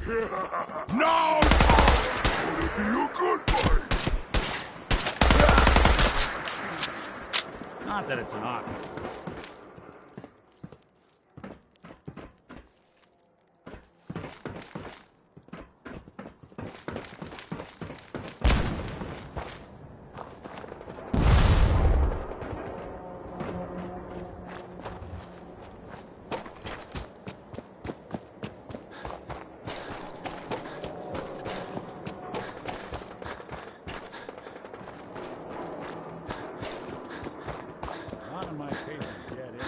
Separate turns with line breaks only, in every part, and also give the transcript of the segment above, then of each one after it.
No! Gonna be a good fight!
Not that it's an option. None of my patients get in.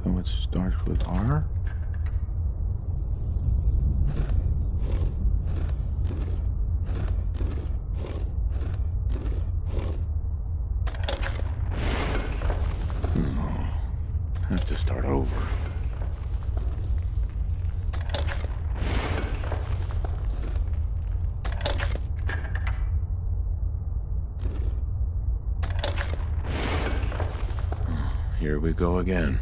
So it starts with R? No. Have to start over. Here we go again.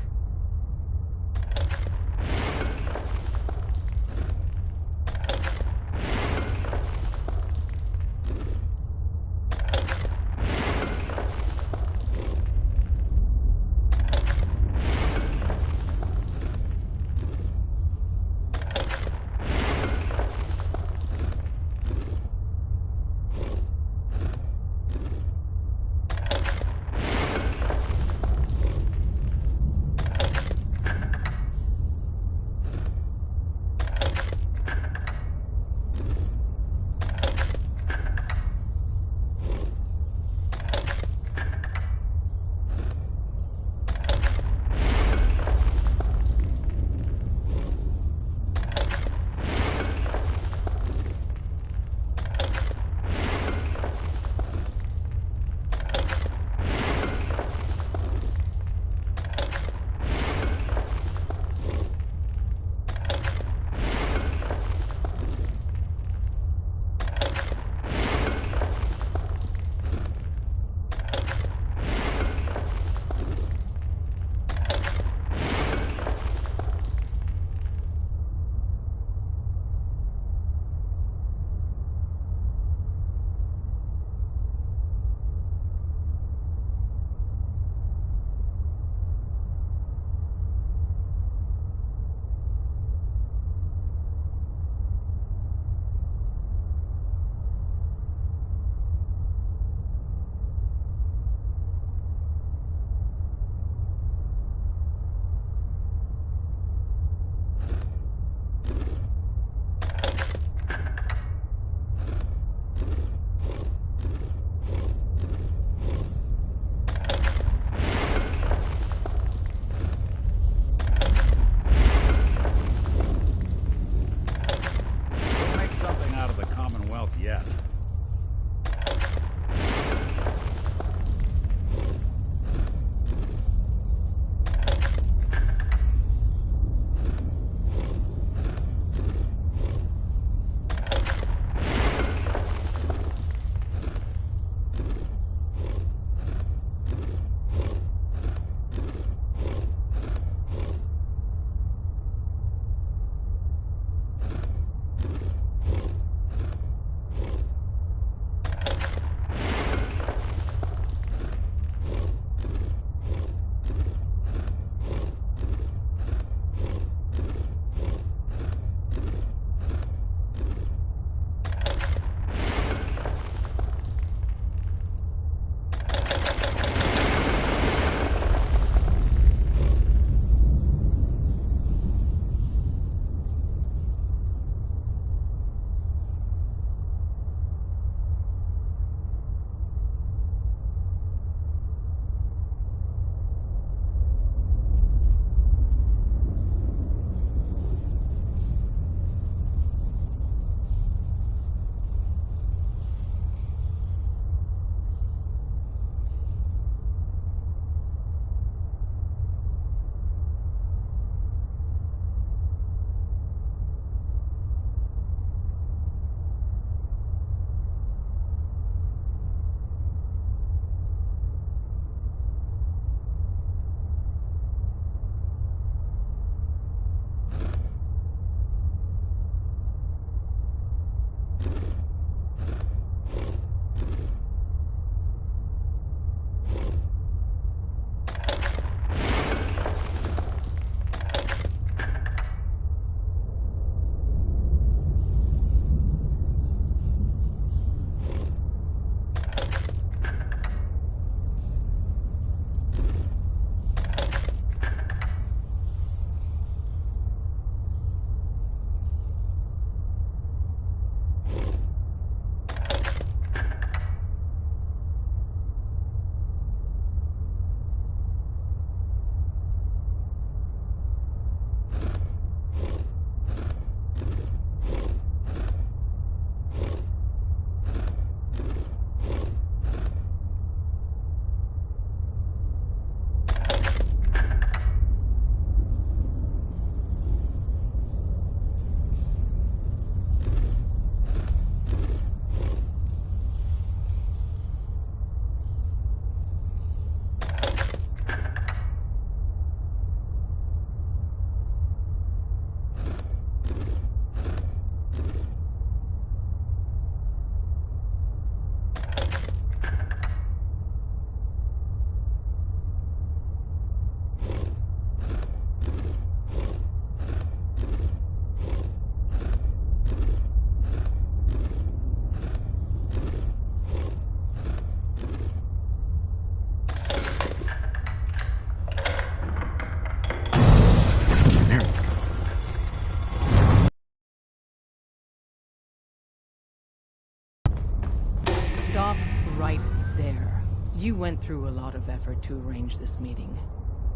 went through a lot of effort to arrange this meeting.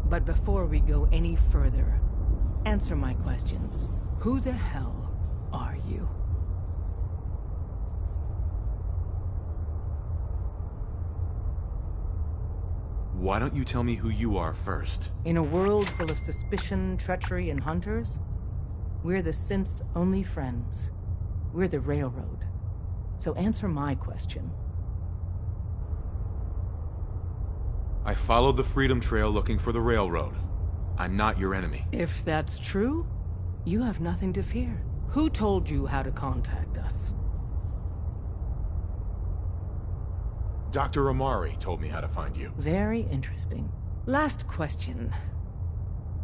But before we go any further, answer my questions. Who the hell are you?
Why don't you tell me who you are first?
In a world full of suspicion, treachery, and hunters, we're the synth's only friends. We're the Railroad. So answer my question.
I followed the Freedom Trail looking for the Railroad. I'm not your enemy.
If that's true, you have nothing to fear. Who told you how to contact us?
Dr. Amari told me how to find you.
Very interesting. Last question.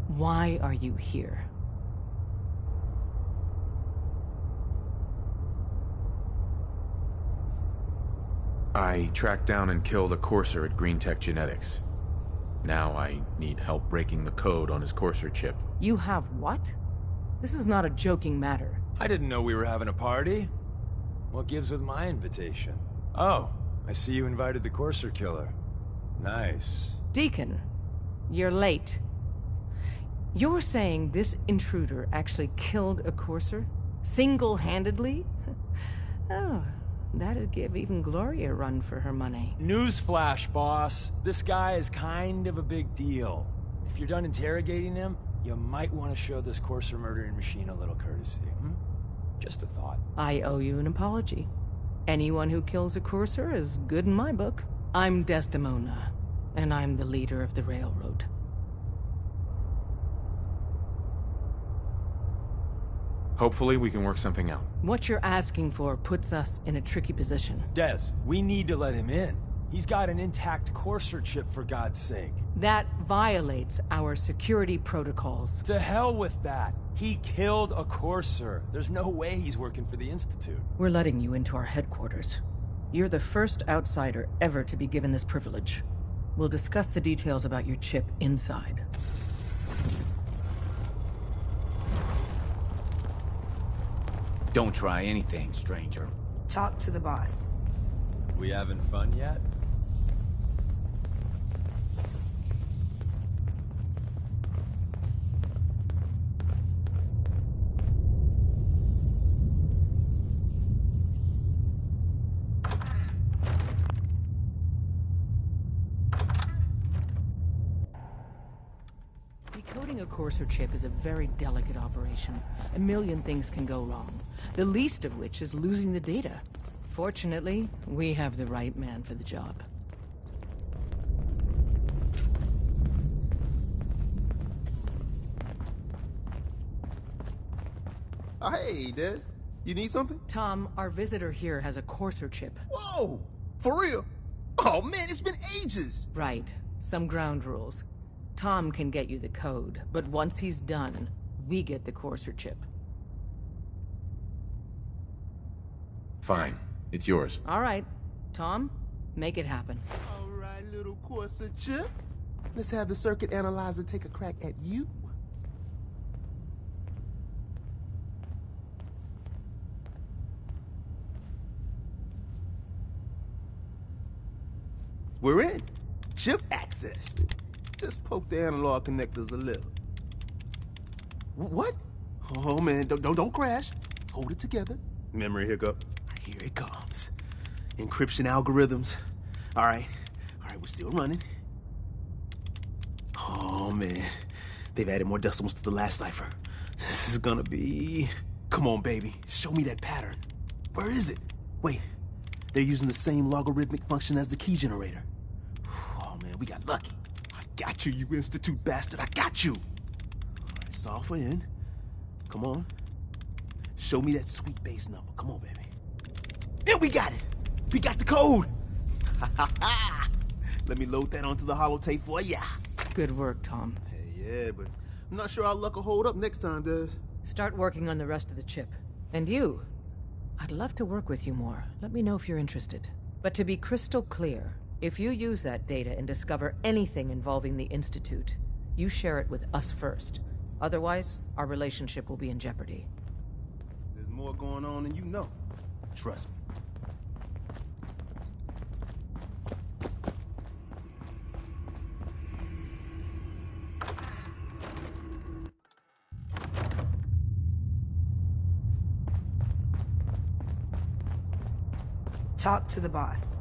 Why are you here?
I tracked down and killed a Courser at Green Tech Genetics. Now I need help breaking the code on his Courser chip.
You have what? This is not a joking matter.
I didn't know we were having a party. What gives with my invitation? Oh, I see you invited the Courser killer. Nice.
Deacon, you're late. You're saying this intruder actually killed a Courser? Single-handedly? Oh, that'd give even Gloria a run for her money.
Newsflash, boss. This guy is kind of a big deal. If you're done interrogating him, you might want to show this Courser murdering machine a little courtesy, Just a thought.
I owe you an apology. Anyone who kills a Courser is good in my book. I'm Desdemona, and I'm the leader of the Railroad.
Hopefully we can work something out.
What you're asking for puts us in a tricky position.
Des, we need to let him in. He's got an intact Courser chip, for God's sake.
That violates our security protocols.
To hell with that. He killed a Courser. There's no way he's working for the Institute.
We're letting you into our headquarters. You're the first outsider ever to be given this privilege. We'll discuss the details about your chip inside.
Don't try anything, stranger.
Talk to the boss.
We having fun yet?
Decoding a Courser chip is a very delicate operation. A million things can go wrong, the least of which is losing the data. Fortunately, we have the right man for the job.
Oh, hey, Des. You need something?
Tom, our visitor here has a Courser chip.
Whoa! For real? Oh, man, it's been ages!
Right. Some ground rules. Tom can get you the code, but once he's done, we get the Courser chip.
Fine. It's yours.
All right. Tom, make it happen.
All right, little Courser chip. Let's have the circuit analyzer take a crack at you. We're in. Chip accessed. Just poke the analog connectors a little. What? Oh man, don't crash. Hold it together. Memory hiccup. Here it comes. Encryption algorithms. All right, we're still running. Oh man, they've added more decimals to the last cipher. This is gonna be... Come on, baby, show me that pattern. Where is it? Wait, they're using the same logarithmic function as the key generator. Oh man, we got lucky. I got you, you Institute bastard, I got you. All right, solve for N. Come on. Show me that sweet base number. Come on, baby. And we got it. We got the code. Let me load that onto the holotape for ya.
Good work, Tom.
Hey, yeah, but I'm not sure our luck will hold up next time, Des.
Start working on the rest of the chip. And you, I'd love to work with you more. Let me know if you're interested. But to be crystal clear, if you use that data and discover anything involving the Institute, you share it with us first. Otherwise, our relationship will be in jeopardy.
There's more going on than you know. Trust me.
Talk to the boss.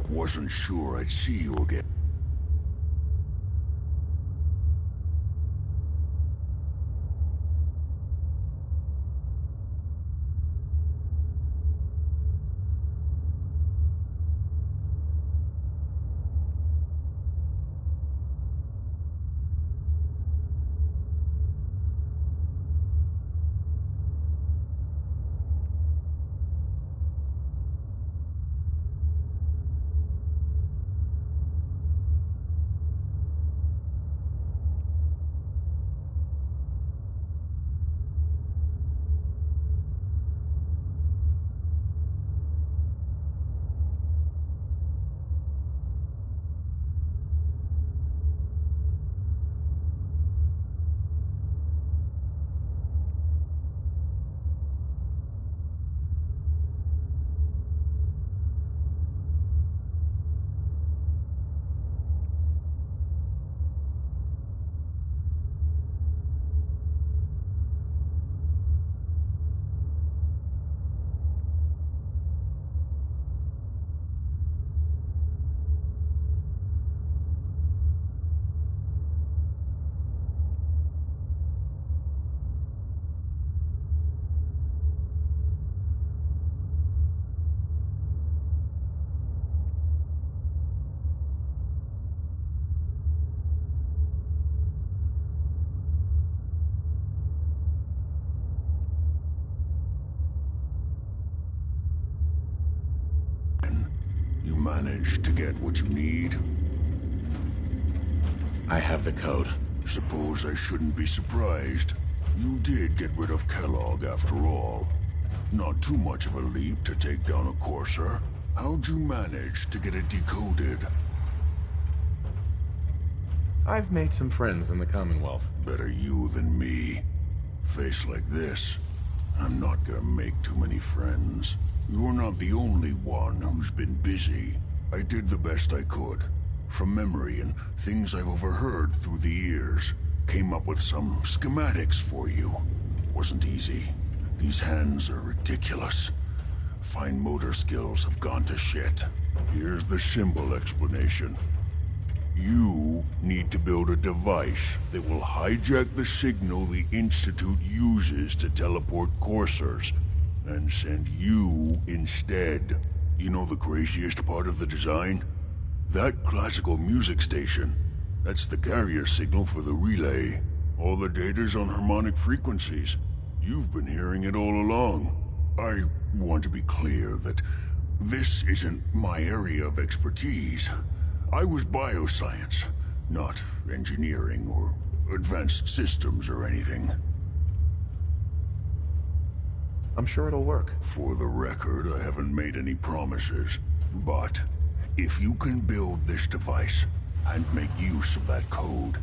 Wasn't sure I'd see you again. manage to get what you need?
I have the code.
Suppose I shouldn't be surprised. You did get rid of Kellogg after all. Not too much of a leap to take down a Courser. How'd you manage to get it decoded?
I've made some friends in the Commonwealth.
Better you than me. Face like this, I'm not gonna make too many friends. You're not the only one who's been busy. I did the best I could. From memory and things I've overheard through the years. Came up with some schematics for you. Wasn't easy. These hands are ridiculous. Fine motor skills have gone to shit. Here's the simple explanation. You need to build a device that will hijack the signal the Institute uses to teleport coursers, and send you instead. You know the craziest part of the design? That classical music station, that's the carrier signal for the relay. All the data's on harmonic frequencies. You've been hearing it all along. I want to be clear that this isn't my area of expertise. I was bioscience, not engineering or advanced systems or anything.
I'm sure it'll work.
For the record, I haven't made any promises, but if you can build this device and make use of that code,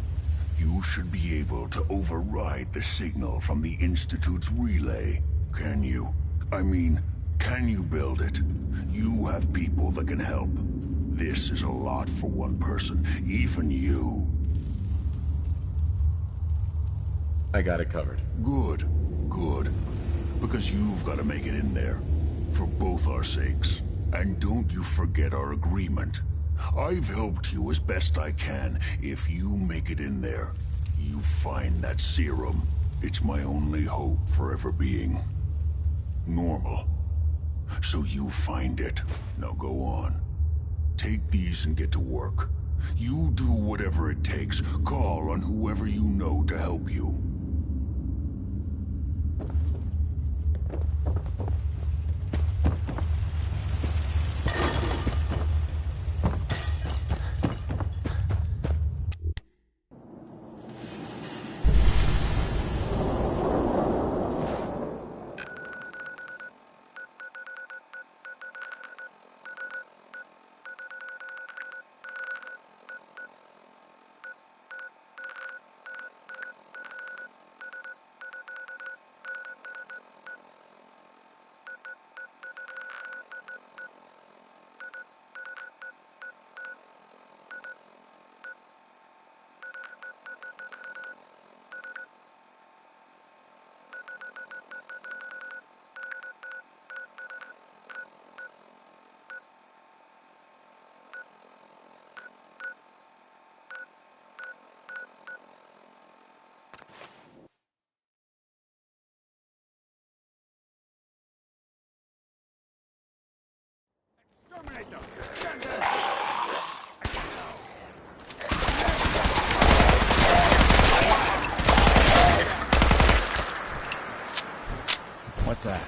you should be able to override the signal from the Institute's relay. Can you? I mean, can you build it? You have people that can help. This is a lot for one person, even you.
I got it covered.
Good, good. Because you've got to make it in there. For both our sakes. And don't you forget our agreement. I've helped you as best I can. If you make it in there, you find that serum. It's my only hope for ever being normal. So you find it. Now go on. Take these and get to work. You do whatever it takes. Call on whoever you know to help you.
Exterminate them!
What's that?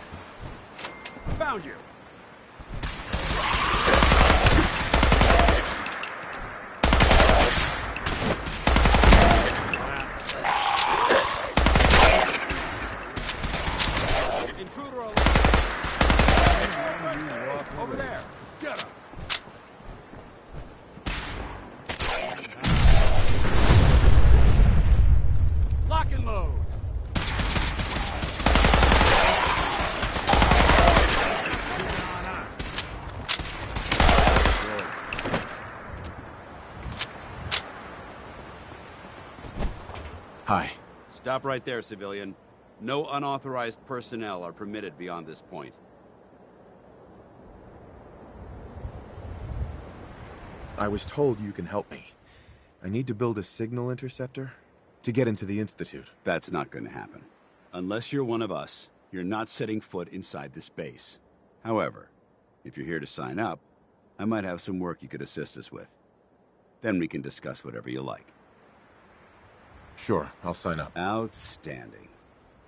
Found you! Intruder alert! Over there! Get him! Lock and load!
Hi.
Stop right there, civilian. No unauthorized personnel are permitted beyond this point.
I was told you can help me. I need to build a signal interceptor to get into the Institute.
That's not going to happen. Unless you're one of us, you're not setting foot inside this base. However, if you're here to sign up, I might have some work you could assist us with. Then we can discuss whatever you like.
Sure, I'll sign up.
Outstanding.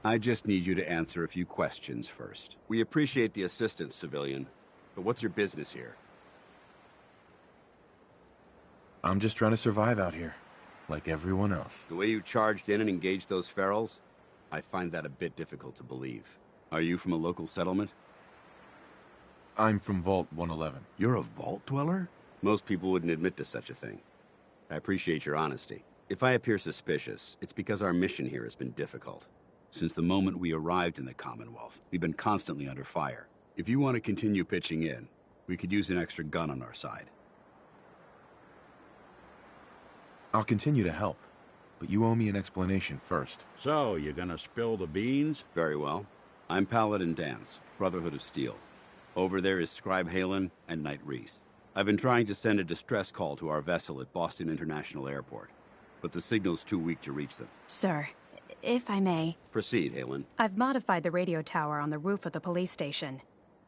I just need you to answer a few questions first. We appreciate the assistance, civilian, but what's your business here?
I'm just trying to survive out here, like everyone else.
The way you charged in and engaged those ferals, I find that a bit difficult to believe. Are you from a local settlement?
I'm from Vault 111.
You're a vault dweller? Most people wouldn't admit to such a thing. I appreciate your honesty. If I appear suspicious, it's because our mission here has been difficult. Since the moment we arrived in the Commonwealth, we've been constantly under fire. If you want to continue pitching in, we could use an extra gun on our side.
I'll continue to help, but you owe me an explanation first.
So, you gonna spill the beans?
Very well. I'm Paladin Danse, Brotherhood of Steel. Over there is Scribe Halen and Knight Reese. I've been trying to send a distress call to our vessel at Boston International Airport, but the signal's too weak to reach them.
Sir, if I may...
Proceed, Halen.
I've modified the radio tower on the roof of the police station,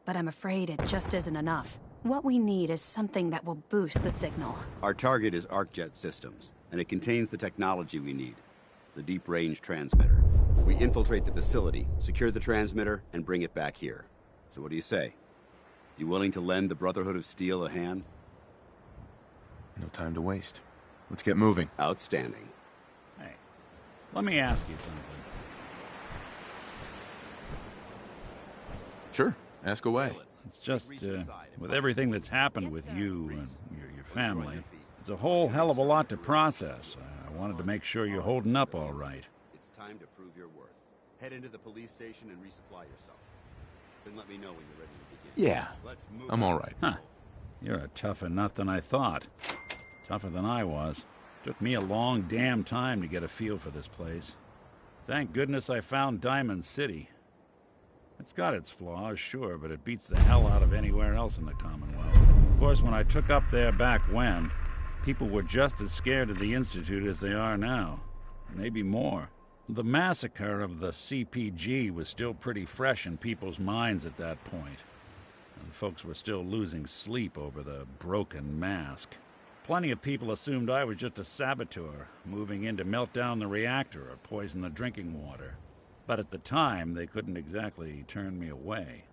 but I'm afraid it just isn't enough. What we need is something that will boost the signal.
Our target is ArcJet Systems, and it contains the technology we need, the deep-range transmitter. We infiltrate the facility, secure the transmitter, and bring it back here. So what do you say? You willing to lend the Brotherhood of Steel a hand?
No time to waste. Let's get moving.
Outstanding.
Hey, let me ask you something.
Sure, ask away.
It's just, with everything that's happened with you and your family, it's a whole hell of a lot to process. I wanted to make sure you're holding up all right.
It's time to prove your worth. Head into the police station and resupply yourself. Then let me know when you're ready to begin.
Yeah, I'm all right.
Huh. You're a tougher nut than I thought. Tougher than I was. Took me a long damn time to get a feel for this place. Thank goodness I found Diamond City. It's got its flaws, sure, but it beats the hell out of anywhere else in the Commonwealth. Of course, when I took up there back when, people were just as scared of the Institute as they are now. Maybe more. The massacre of the CPG was still pretty fresh in people's minds at that point, and folks were still losing sleep over the broken mask. Plenty of people assumed I was just a saboteur, moving in to melt down the reactor or poison the drinking water. But at the time, they couldn't exactly turn me away.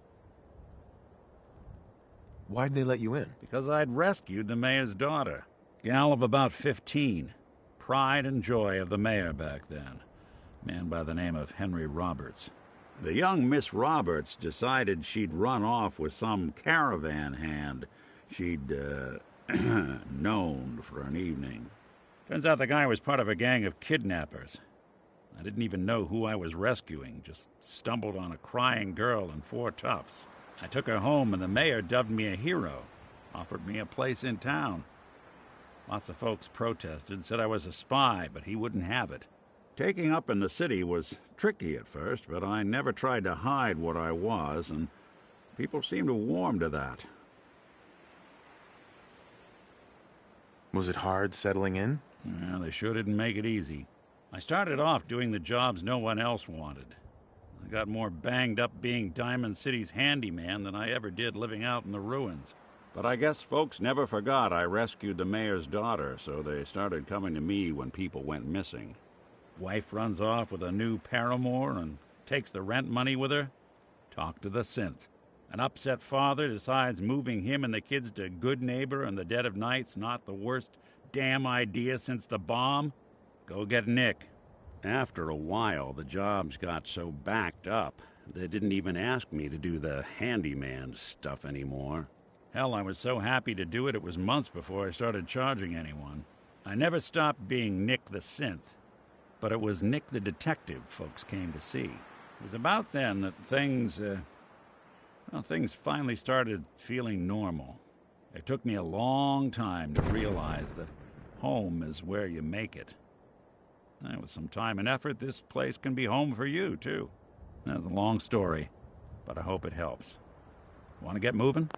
Why'd they let you in?
Because I'd rescued the mayor's daughter. Gal of about 15. Pride and joy of the mayor back then. Man by the name of Henry Roberts. The young Miss Roberts decided she'd run off with some caravan hand she'd, known for an evening. Turns out the guy was part of a gang of kidnappers. I didn't even know who I was rescuing, just stumbled on a crying girl and 4 toughs. I took her home and the mayor dubbed me a hero, offered me a place in town. Lots of folks protested, said I was a spy, but he wouldn't have it. Taking up in the city was tricky at first, but I never tried to hide what I was, and people seemed to warm to that.
Was it hard settling in?
Yeah, they sure didn't make it easy. I started off doing the jobs no one else wanted. I got more banged up being Diamond City's handyman than I ever did living out in the ruins. But I guess folks never forgot I rescued the mayor's daughter, so they started coming to me when people went missing. Wife runs off with a new paramour and takes the rent money with her. Talk to the synth. An upset father decides moving him and the kids to Good Neighbor in the dead of night's not the worst damn idea since the bomb. Go get Nick. After a while, the jobs got so backed up, they didn't even ask me to do the handyman stuff anymore. Hell, I was so happy to do it, it was months before I started charging anyone. I never stopped being Nick the Synth, but it was Nick the Detective folks came to see. It was about then that things finally started feeling normal. It took me a long time to realize that home is where you make it. And with some time and effort, this place can be home for you, too. That's a long story, but I hope it helps. Want to get moving?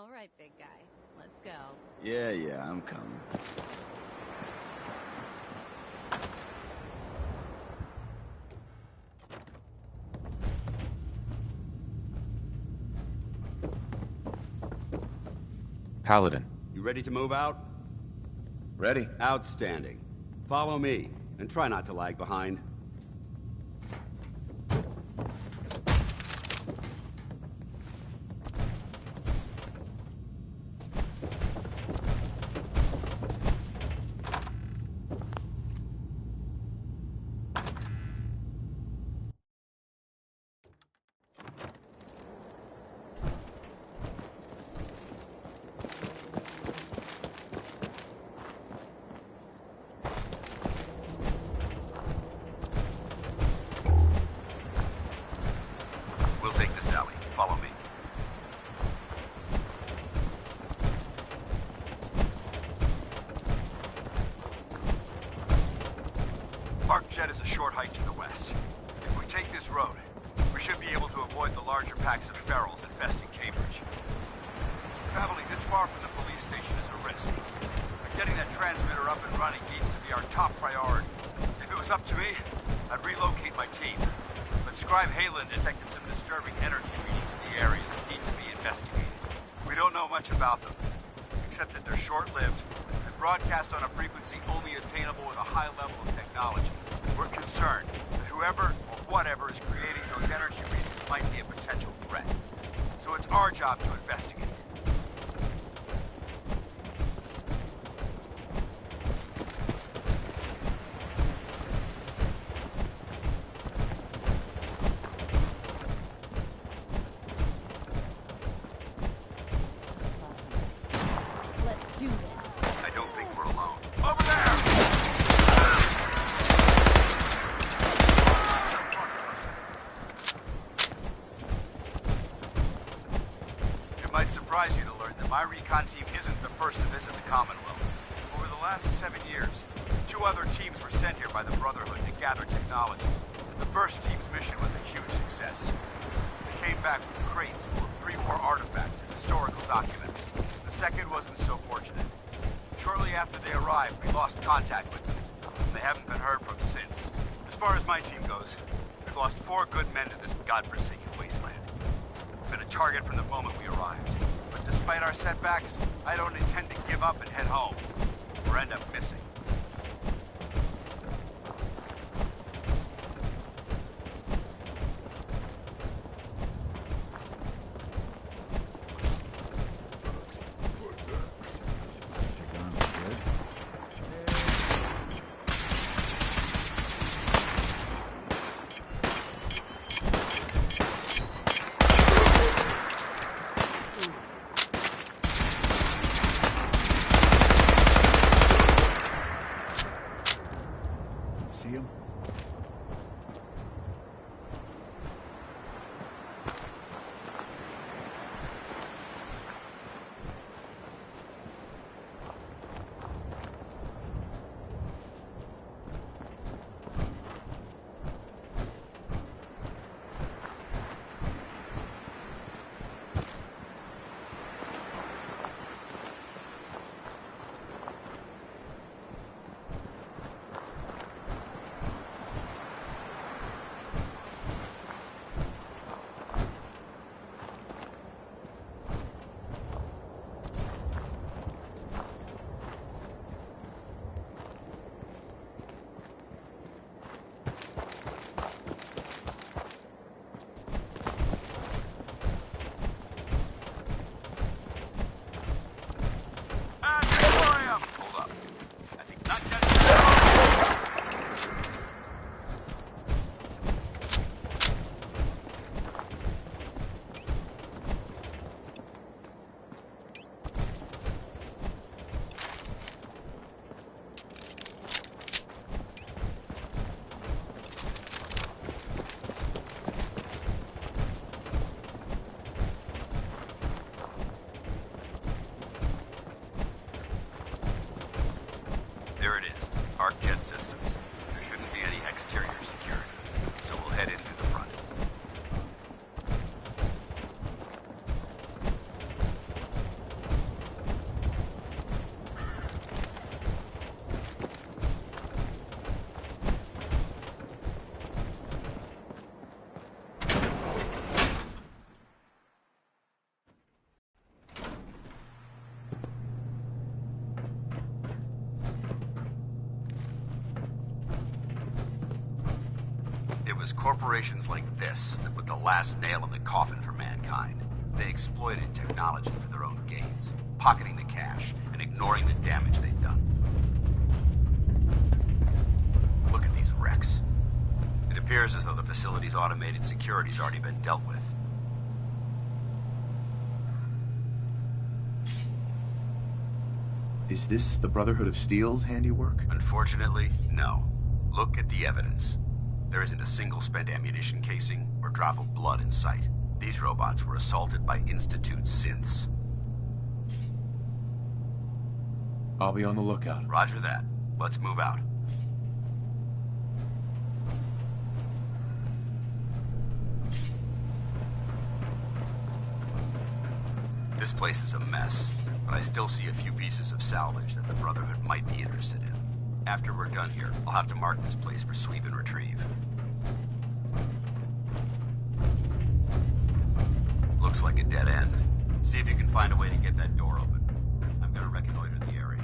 All right, big guy. Let's go.
Yeah, I'm coming.
Paladin.
You ready to move out?
Ready?
Outstanding. Follow me, and try not to lag behind. We'll take this alley. Follow me. Arcjet is a short hike to the west. If we take this road, we should be able to avoid the larger packs of ferals infesting Cambridge. Traveling this far from the police station is a risk. But getting that transmitter up and running needs to be our top priority. If it was up to me, I'd relocate my team. But Scribe Halen detected some disturbing energy readings in the area that need to be investigated. We don't know much about them, except that they're short-lived and broadcast on a frequency only attainable with a high level of technology. We're concerned that whoever or whatever is creating those energy readings might be a potential threat. So it's our job to investigate.
Let's do this.
I don't think we're alone. Over there! It might surprise you to learn that my recon team isn't the first to visit the Commonwealth. Over the last 7 years, 2 other teams were sent here by the Brotherhood to gather technology. The first team's mission was a huge success. They came back with crates full of pre-war artifacts and historical documents. The second wasn't so fortunate. Shortly after they arrived, we lost contact with them. They haven't been heard from since. As far as my team goes, we've lost 4 good men to this godforsaken wasteland. We've been a target from the moment we arrived. But despite our setbacks, I don't intend to give up and head home, or end up missing. was corporations like this that put the last nail in the coffin for mankind. They exploited technology for their own gains, pocketing the cash and ignoring the damage they'd done. Look at these wrecks. It appears as though the facility's automated security's already been dealt with.
Is this the Brotherhood of Steel's handiwork?
Unfortunately, no. Look at the evidence. There isn't a single spent ammunition casing or drop of blood in sight. These robots were assaulted by Institute synths.
I'll be on the lookout.
Roger that. Let's move out. This place is a mess, but I still see a few pieces of salvage that the Brotherhood might be interested in. After we're done here, I'll have to mark this place for sweep and retrieve. Looks like a dead end. See if you can find a way to get that door open. I'm gonna reconnoiter the area.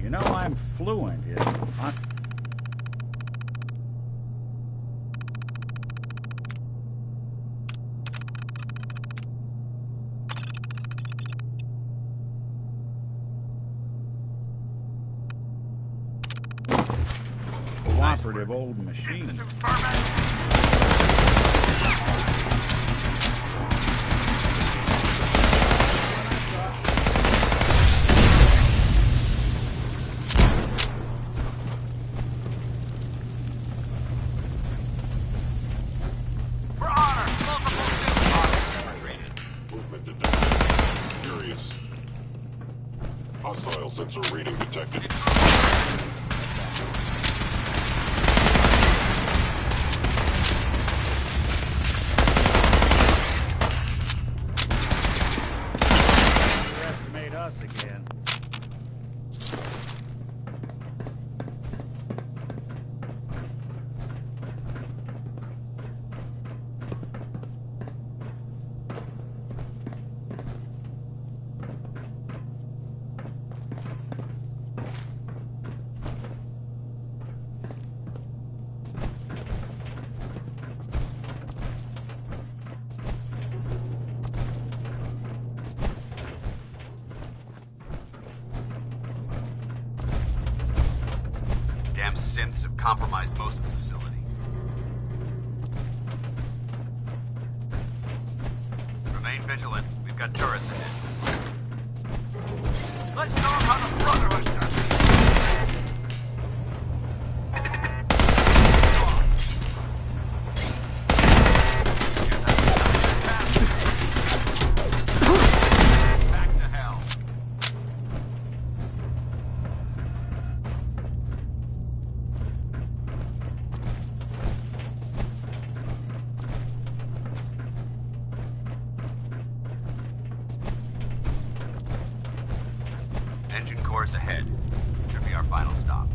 You know I'm fluent in... cooperative old machine.
Movement detected. Curious. Hostile sensor reading detected.
Underestimate us again.
Damn synths have compromised most of the facility. Remain vigilant. We've got turrets ahead. Let's show them how the Brotherhood does it. Back to hell. Engine course ahead. Should be our final stop.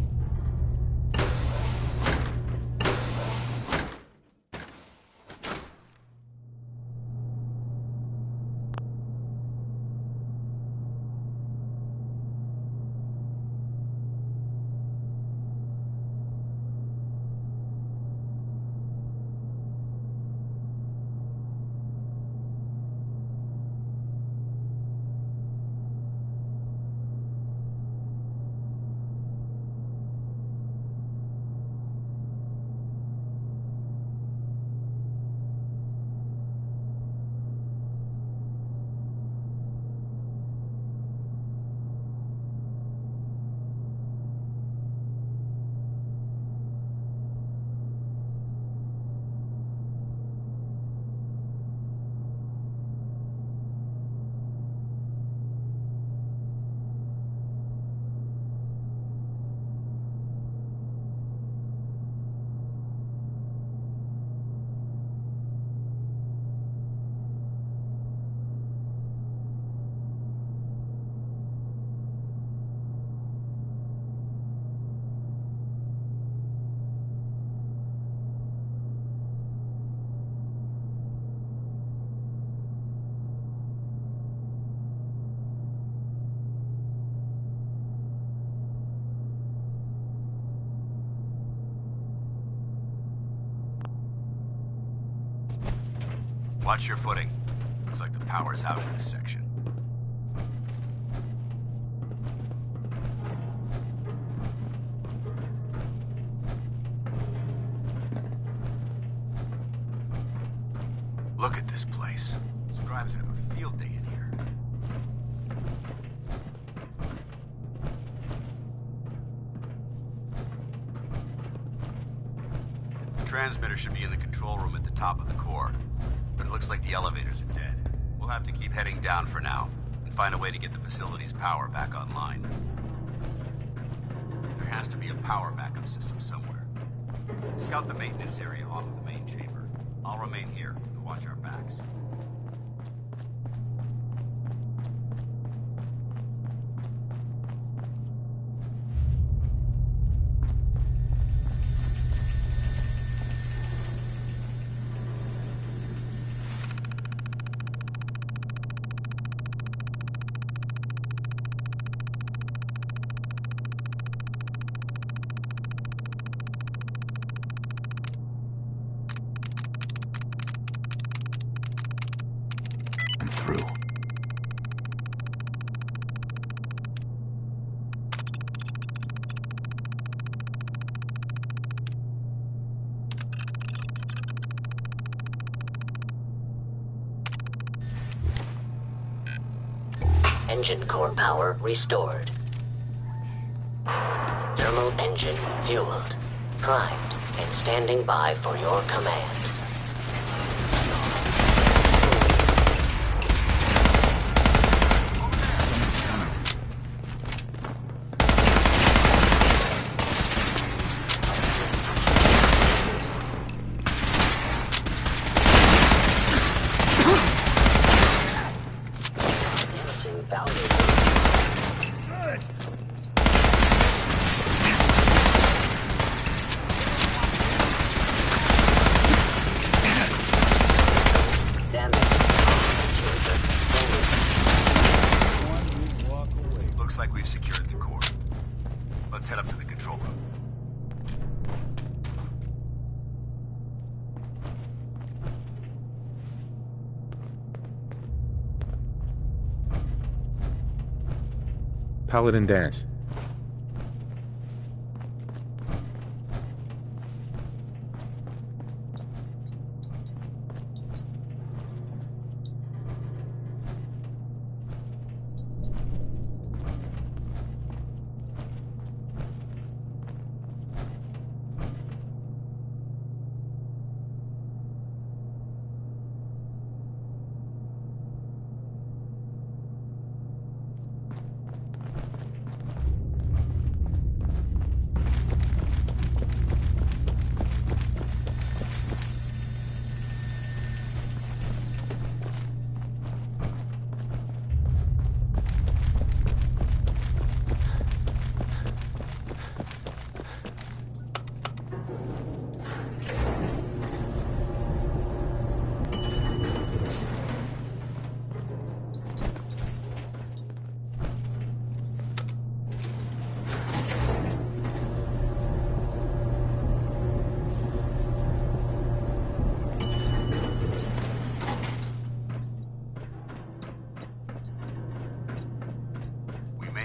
Watch your footing. Looks like the power's out in this section. Look at this place. Scribes would have a field day in here. The transmitter should be in the control room at the top of the core, but it looks like the elevators are dead. We'll have to keep heading down for now and find a way to get the facility's power back online. There has to be a power backup system somewhere. Scout the maintenance area off of the main chamber. I'll remain here to watch our backs.
I'm through.
Engine core power restored. Thermal engine fueled, primed, and standing by for your command.
Looks like we've secured the core. Let's head up to the control room.
Paladin Danse.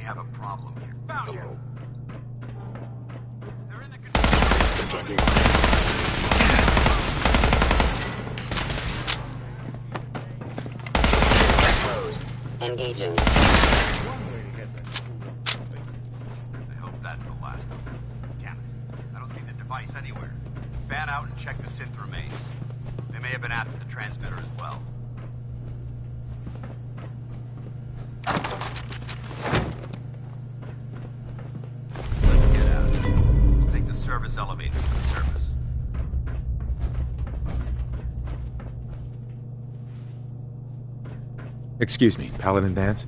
Have a problem here. Found you. They're in the
Checking.
Closed. Engaging.
I hope that's the last of them. Damn it. I don't see the device anywhere. Fan out and check the synth remains. They may have been after the transmitter as well. Service elevator to the surface.
Excuse me, Paladin Danse?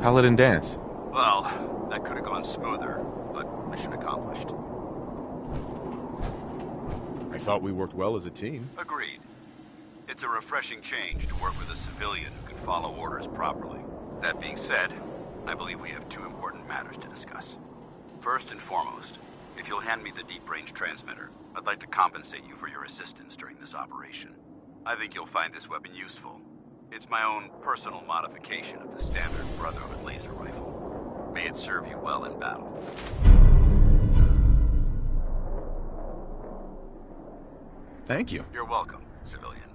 Paladin Danse.
Well, that could have gone smoother, but mission accomplished.
I thought we worked well as a team.
Agreed. It's a refreshing change to work with a civilian who can follow orders properly. That being said, I believe we have two important matters to discuss. First and foremost, if you'll hand me the deep-range transmitter, I'd like to compensate you for your assistance during this operation. I think you'll find this weapon useful. It's my own personal modification of the standard Brotherhood laser rifle. May it serve you well in battle.
Thank you.
You're welcome, civilian.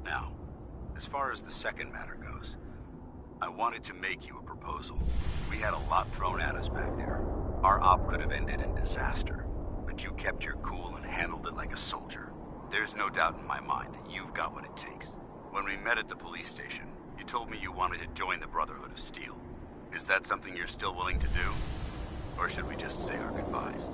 Now, as far as the second matter goes, I wanted to make you a proposal. We had a lot thrown at us back there. Our op could have ended in disaster, but you kept your cool and handled it like a soldier. There's no doubt in my mind that you've got what it takes. When we met at the police station, you told me you wanted to join the Brotherhood of Steel. Is that something you're still willing to do? Or should we just say our goodbyes?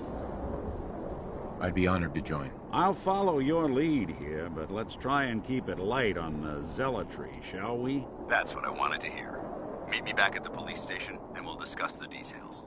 I'd be honored to join.
I'll follow your lead here, but let's try and keep it light on the zealotry, shall we?
That's what I wanted to hear. Meet me back at the police station, and we'll discuss the details.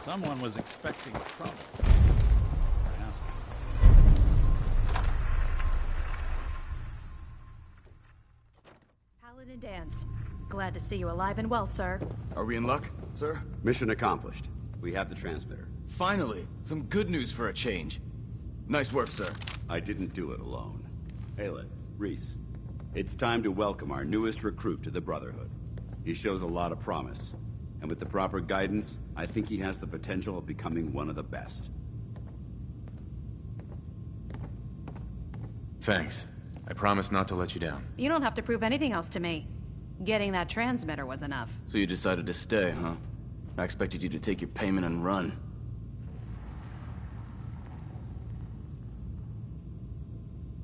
Someone was expecting trouble. Ask him.
Paladin Danse. Glad to see you alive and well, sir.
Are we in luck, sir?
Mission accomplished. We have the transmitter.
Finally, some good news for a change. Nice work, sir.
I didn't do it alone. Haylen, Reese, it's time to welcome our newest recruit to the Brotherhood. He shows a lot of promise. And with the proper guidance, I think he has the potential of becoming one of the best.
Thanks. I promise not to let you down.
You don't have to prove anything else to me. Getting that transmitter was enough.
So you decided to stay, huh? I expected you to take your payment and run.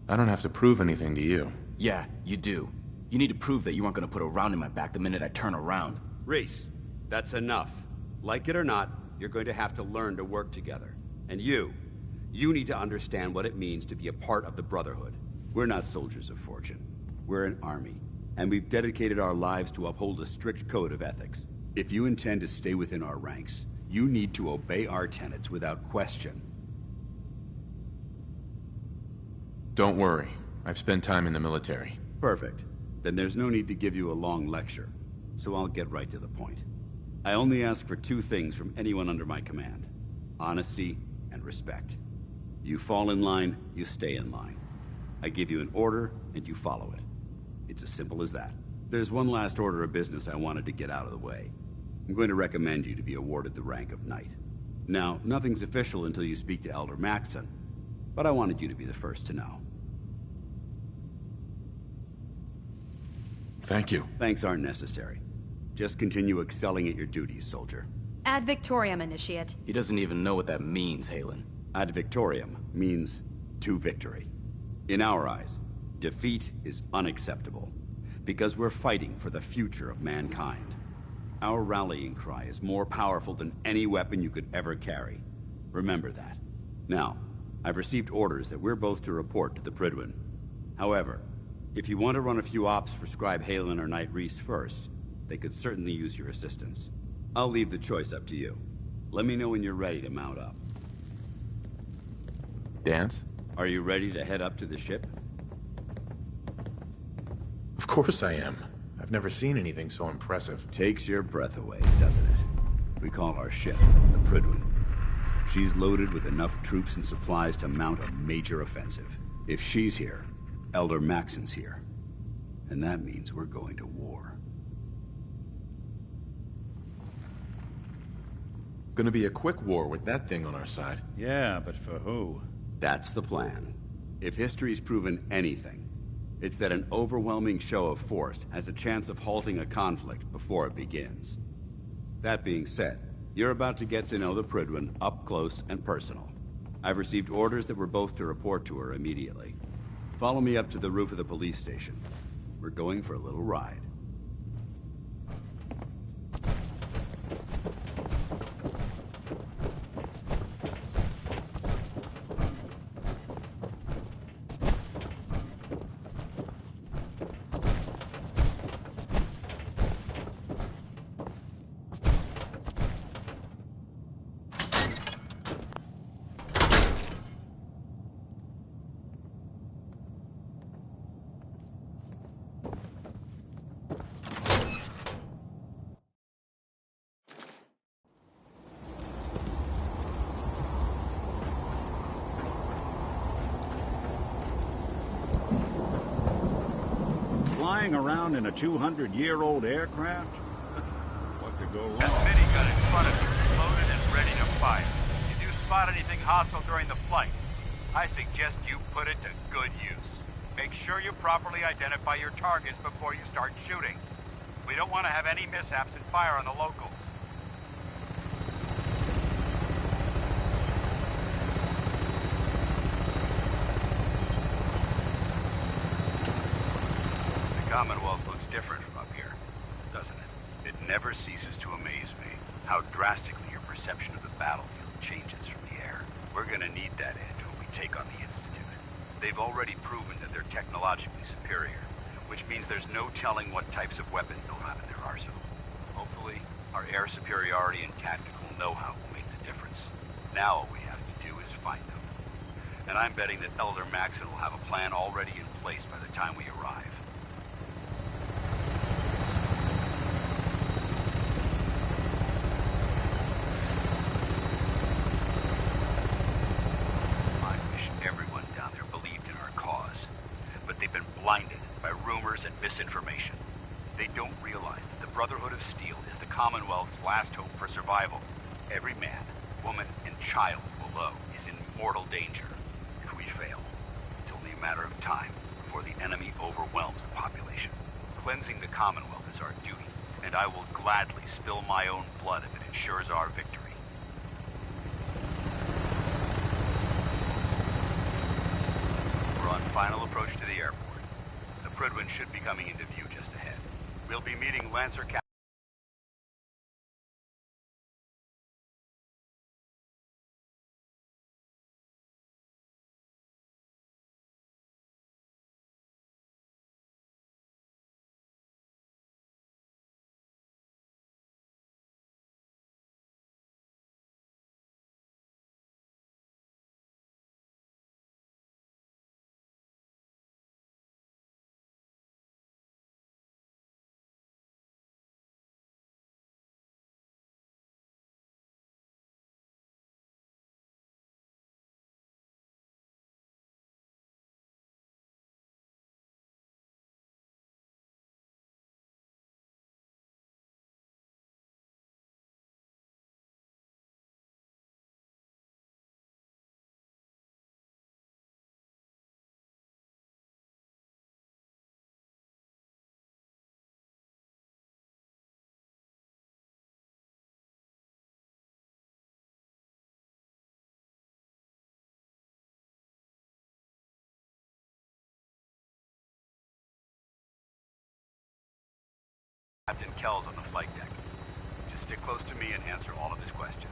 I don't have to prove anything to you.
Yeah, you do. You need to prove that you aren't gonna put a round in my back the minute I turn around.
Reese, that's enough. Like it or not, you're going to have to learn to work together. And you need to understand what it means to be a part of the Brotherhood. We're not soldiers of fortune. We're an army. And we've dedicated our lives to uphold a strict code of ethics. If you intend to stay within our ranks, you need to obey our tenets without question.
Don't worry. I've spent time in the military.
Perfect. Then there's no need to give you a long lecture. So I'll get right to the point. I only ask for two things from anyone under my command: honesty and respect. You fall in line, you stay in line. I give you an order, and you follow it. It's as simple as that. There's one last order of business I wanted to get out of the way. I'm going to recommend you to be awarded the rank of Knight. Now, nothing's official until you speak to Elder Maxson, but I wanted you to be the first to know.
Thank you.
Thanks aren't necessary. Just continue excelling at your duties, soldier.
Ad Victoriam, Initiate.
He doesn't even know what that means, Haylen.
Ad Victoriam means to victory. In our eyes, defeat is unacceptable, because we're fighting for the future of mankind. Our rallying cry is more powerful than any weapon you could ever carry. Remember that. Now, I've received orders that we're both to report to the Prydwen. However, if you want to run a few ops for Scribe Haylen or Knight Reese first, they could certainly use your assistance. I'll leave the choice up to you. Let me know when you're ready to mount up.
Danse?
Are you ready to head up to the ship?
Of course I am. I've never seen anything so impressive.
Takes your breath away, doesn't it? We call our ship the Prydwen. She's loaded with enough troops and supplies to mount a major offensive. If she's here, Elder Maxson's here. And that means we're going to war.
Gonna be a quick war with that thing on our side.
Yeah, but for who?
That's the plan. If history's proven anything, it's that an overwhelming show of force has a chance of halting a conflict before it begins. That being said, you're about to get to know the Prydwen up close and personal. I've received orders that we're both to report to her immediately. Follow me up to the roof of the police station. We're going for a little ride.
Flying around in a 200-year-old aircraft? What could go wrong?
That minigun in front of you is loaded and ready to fire. If you spot anything hostile during the flight, I suggest you put it to good use. Make sure you properly identify your targets before you start shooting. We don't want to have any mishaps and fire on the locals. Commonwealth looks different from up here, doesn't it? It never ceases to amaze me how drastically your perception of the battlefield changes from the air. We're gonna need that edge when we take on the Institute. They've already proven that they're technologically superior, which means there's no telling what types of weapons they'll have in their arsenal. Hopefully, our air superiority and tactical know-how will make the difference. Now all we have to do is find them. And I'm betting that Elder Maxson will have a plan already in place by the time we arrive. Blinded by rumors and misinformation. They don't realize that the Brotherhood of Steel is the Commonwealth's last hope for survival. Every man, woman, and child below is in mortal danger. If we fail, it's only a matter of time before the enemy overwhelms the population. Cleansing the Commonwealth is our duty, and I will gladly spill my own blood if it ensures our victory. We're on final approach to the airport. Prydwen should be coming into view just ahead. We'll be meeting Lancer Captain. Captain Kells on the flight deck. Just stick close to me and answer all of his questions.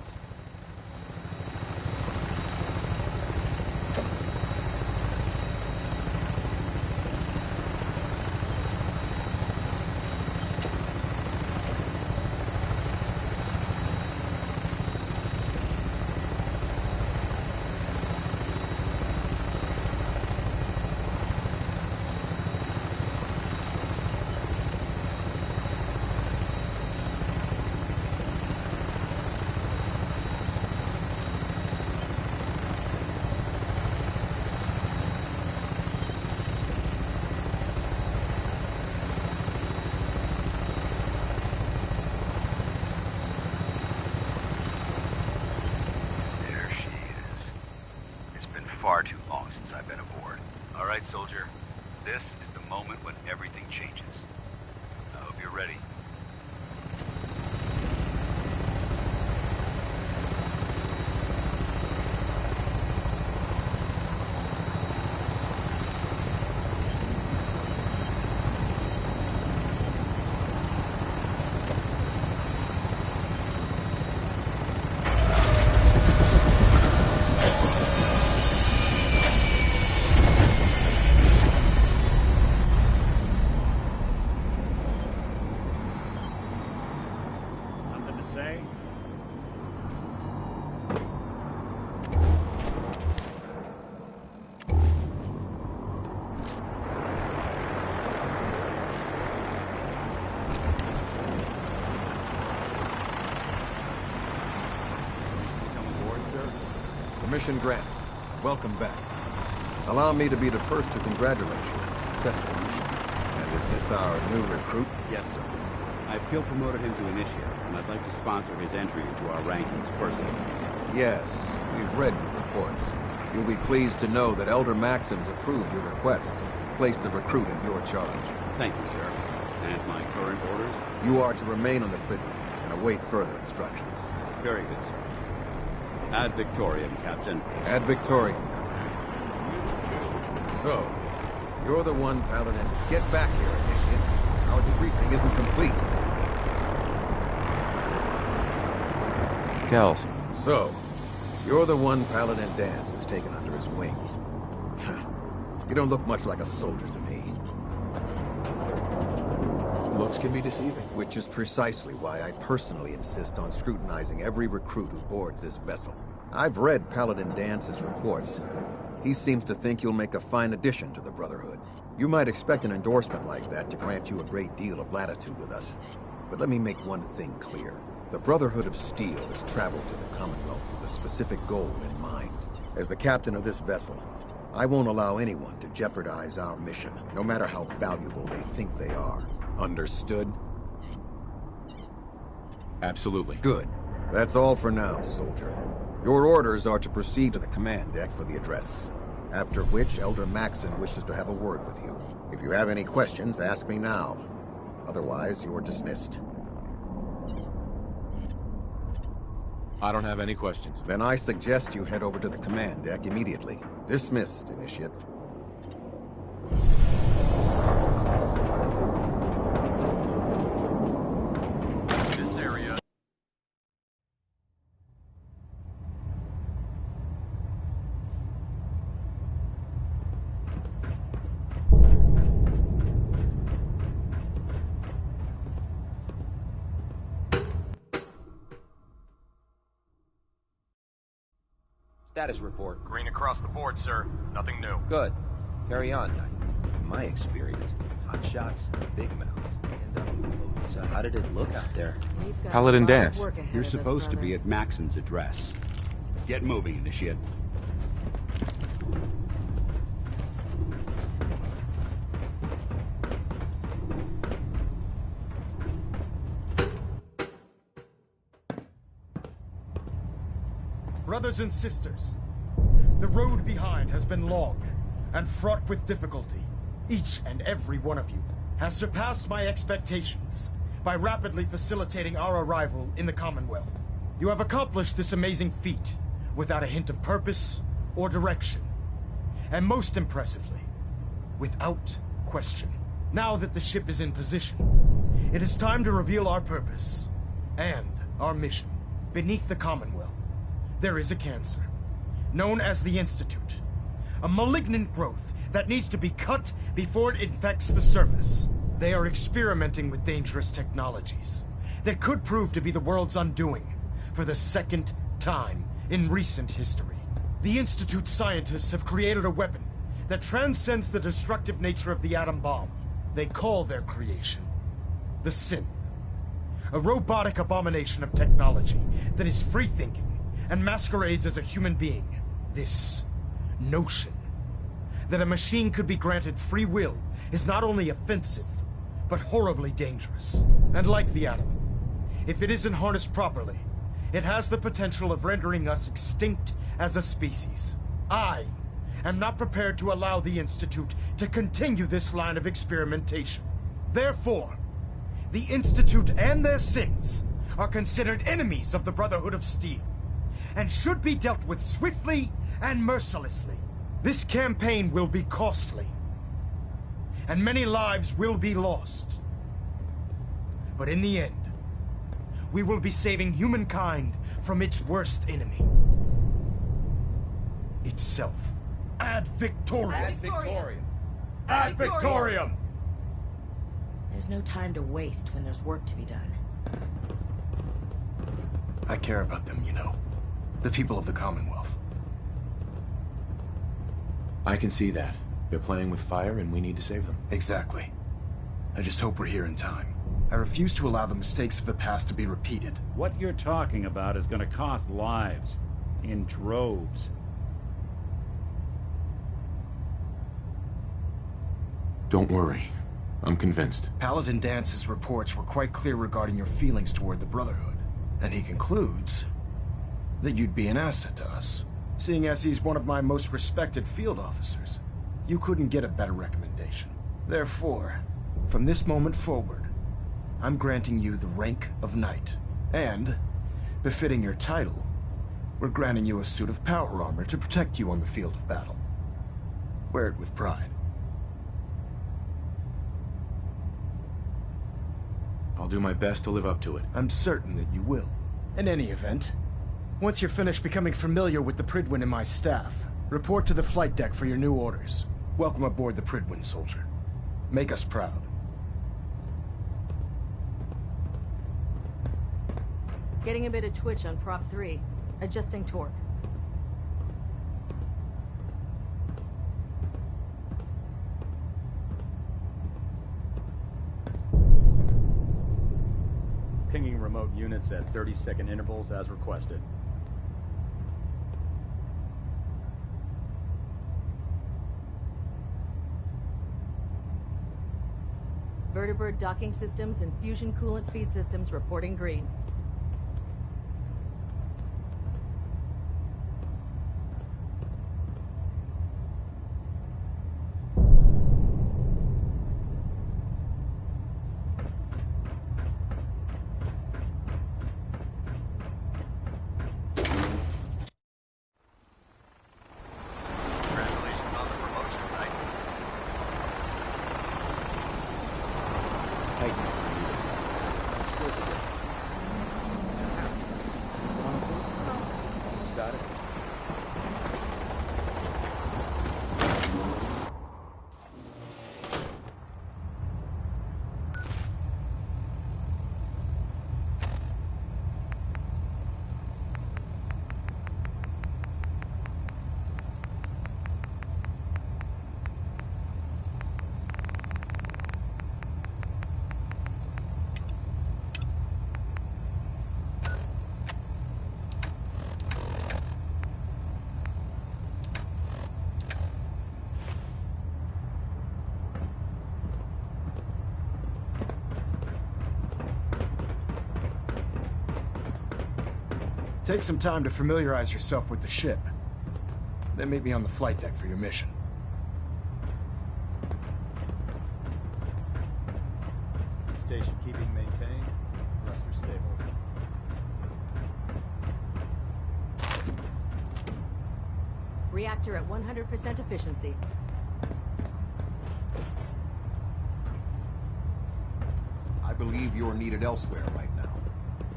Far too long since I've been aboard. All right, soldier. This is the moment when everything changes. I hope you're ready.
say?
Mission granted. Welcome back. Allow me to be the first to congratulate you on a successful mission. And is this our new recruit?
Yes, sir. I feel promoted him to initiate, and I'd like to sponsor his entry into our rankings personally.
Yes, we've read your reports. You'll be pleased to know that Elder Maxim's approved your request. Place the recruit in your charge.
Thank you, sir. And my current orders?
You are to remain on the privy and await further instructions.
Very good, sir. Ad Victoriam, Captain.
Ad Victoriam, Paladin. So, you're the one, Paladin. Get back here, Initiate. Our debriefing isn't complete.
Kells.
So, you're the one Paladin Danse has taken under his wing. You don't look much like a soldier to me.
Looks can be deceiving.
Which is precisely why I personally insist on scrutinizing every recruit who boards this vessel. I've read Paladin Dance's reports. He seems to think you'll make a fine addition to the Brotherhood. You might expect an endorsement like that to grant you a great deal of latitude with us. But let me make one thing clear. The Brotherhood of Steel has traveled to the Commonwealth with a specific goal in mind. As the captain of this vessel, I won't allow anyone to jeopardize our mission, no matter how valuable they think they are. Understood?
Absolutely.
Good. That's all for now, soldier. Your orders are to proceed to the command deck for the address. After which, Elder Maxim wishes to have a word with you. If you have any questions, ask me now. Otherwise, you're dismissed.
I don't have any questions.
Then I suggest you head over to the command deck immediately. Dismissed, Initiate.
This area.
Status report.
Green across the board, sir. Nothing new.
Good. Carry on. In my experience, hot shots, big mouths, end up loaded. So how did it look out there?
Paladin Danse.
You're supposed to be at Maxon's address. Get moving, Initiate.
Brothers and sisters, the road behind has been long and fraught with difficulty. Each and every one of you has surpassed my expectations by rapidly facilitating our arrival in the Commonwealth. You have accomplished this amazing feat without a hint of purpose or direction. And most impressively, without question. Now that the ship is in position, it is time to reveal our purpose and our mission. Beneath the Commonwealth, there is a cancer, known as the Institute. A malignant growth that needs to be cut before it infects the surface. They are experimenting with dangerous technologies that could prove to be the world's undoing for the second time in recent history. The Institute's scientists have created a weapon that transcends the destructive nature of the atom bomb. They call their creation the Synth. A robotic abomination of technology that is free-thinking and masquerades as a human being. This notion that a machine could be granted free will is not only offensive, but horribly dangerous. And like the atom, if it isn't harnessed properly, it has the potential of rendering us extinct as a species. I am not prepared to allow the Institute to continue this line of experimentation. Therefore, the Institute and their synths are considered enemies of the Brotherhood of Steel, and should be dealt with swiftly and mercilessly. This campaign will be costly, and many lives will be lost. But in the end, we will be saving humankind from its worst enemy. Itself. Ad Victoriam!
Ad Victoriam!
Ad Victoriam!
There's no time to waste when there's work to be done.
I care about them, you know. The people of the Commonwealth.
I can see that. They're playing with fire and we need to save them.
Exactly. I just hope we're here in time. I refuse to allow the mistakes of the past to be repeated.
What you're talking about is gonna cost lives. In droves.
Don't worry. I'm convinced.
Paladin Dance's reports were quite clear regarding your feelings toward the Brotherhood. And he concludes that you'd be an asset to us. Seeing as he's one of my most respected field officers, you couldn't get a better recommendation. Therefore, from this moment forward, I'm granting you the rank of Knight. And, befitting your title, we're granting you a suit of power armor to protect you on the field of battle. Wear it with pride.
I'll do my best to live up to it.
I'm certain that you will. In any event, once you're finished becoming familiar with the Prydwen and my staff, report to the flight deck for your new orders. Welcome aboard the Prydwen, soldier. Make us proud.
Getting a bit of twitch on Prop 3. Adjusting torque.
Pinging remote units at 30-second intervals as requested.
Vertibird docking systems and fusion coolant feed systems reporting green.
Take some time to familiarize yourself with the ship. Then meet me on the flight deck for your mission.
Station keeping maintained. Thruster stable.
Reactor at 100% efficiency.
I believe you're needed elsewhere right now.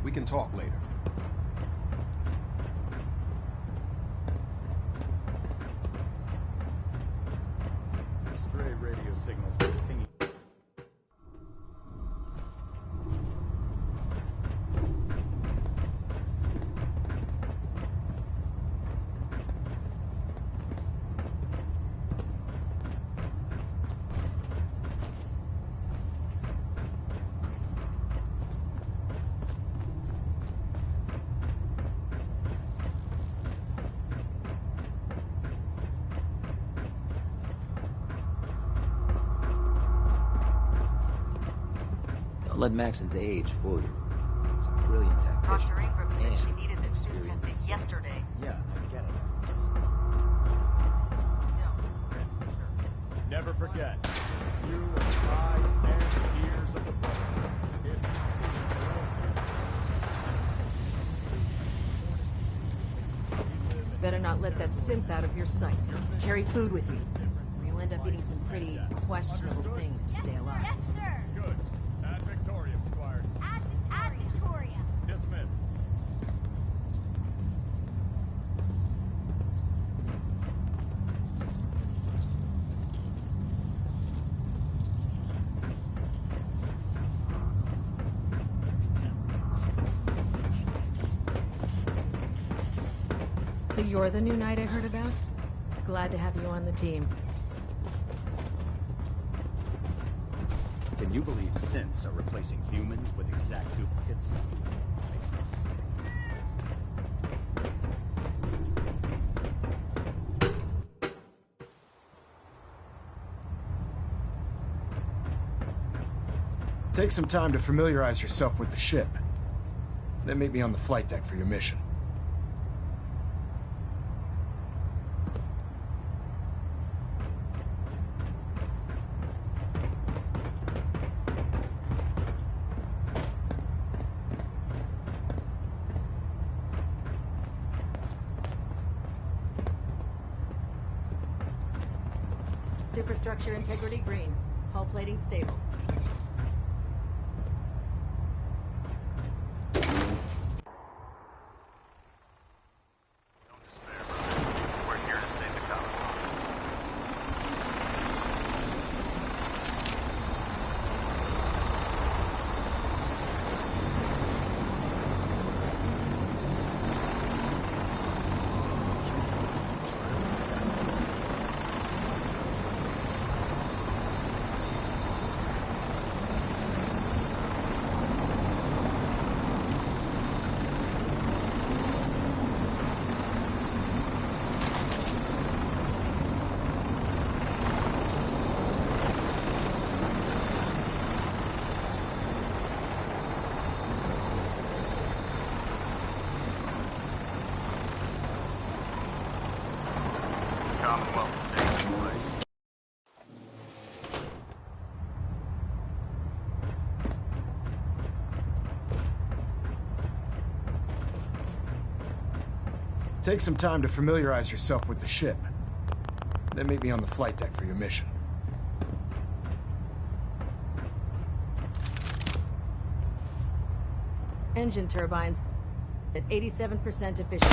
We can talk later.
Stray radio signals pinging.
Don't let Maxon's age fool you. He's a brilliant tactician.
Dr. Ingram said
Man,
she needed this suit
experience.
tested yesterday.
Yeah, I get it. Just never forget. You are the eyes and ears of the Brotherhood. If you see
Better not let that simp out of your sight. Carry food with you. Or you'll end up eating some pretty questionable things to stay alive.
Yes, sir.
good. Ad Victoriam, Squires.
Ad Victoria.
Dismissed.
So you're the new knight I heard about? Glad to have you on the team.
Can you believe synths are replacing humans with exact duplicates? Makes me sick.
Take some time to familiarize yourself with the ship. Then meet me on the flight deck for your mission.
Superstructure integrity green. Hull plating stable.
We're here to save the Commonwealth. Commonwealth's a dangerous place.
Take some time to familiarize yourself with the ship. Then meet me on the flight deck for your mission.
Engine turbines at 87% efficiency.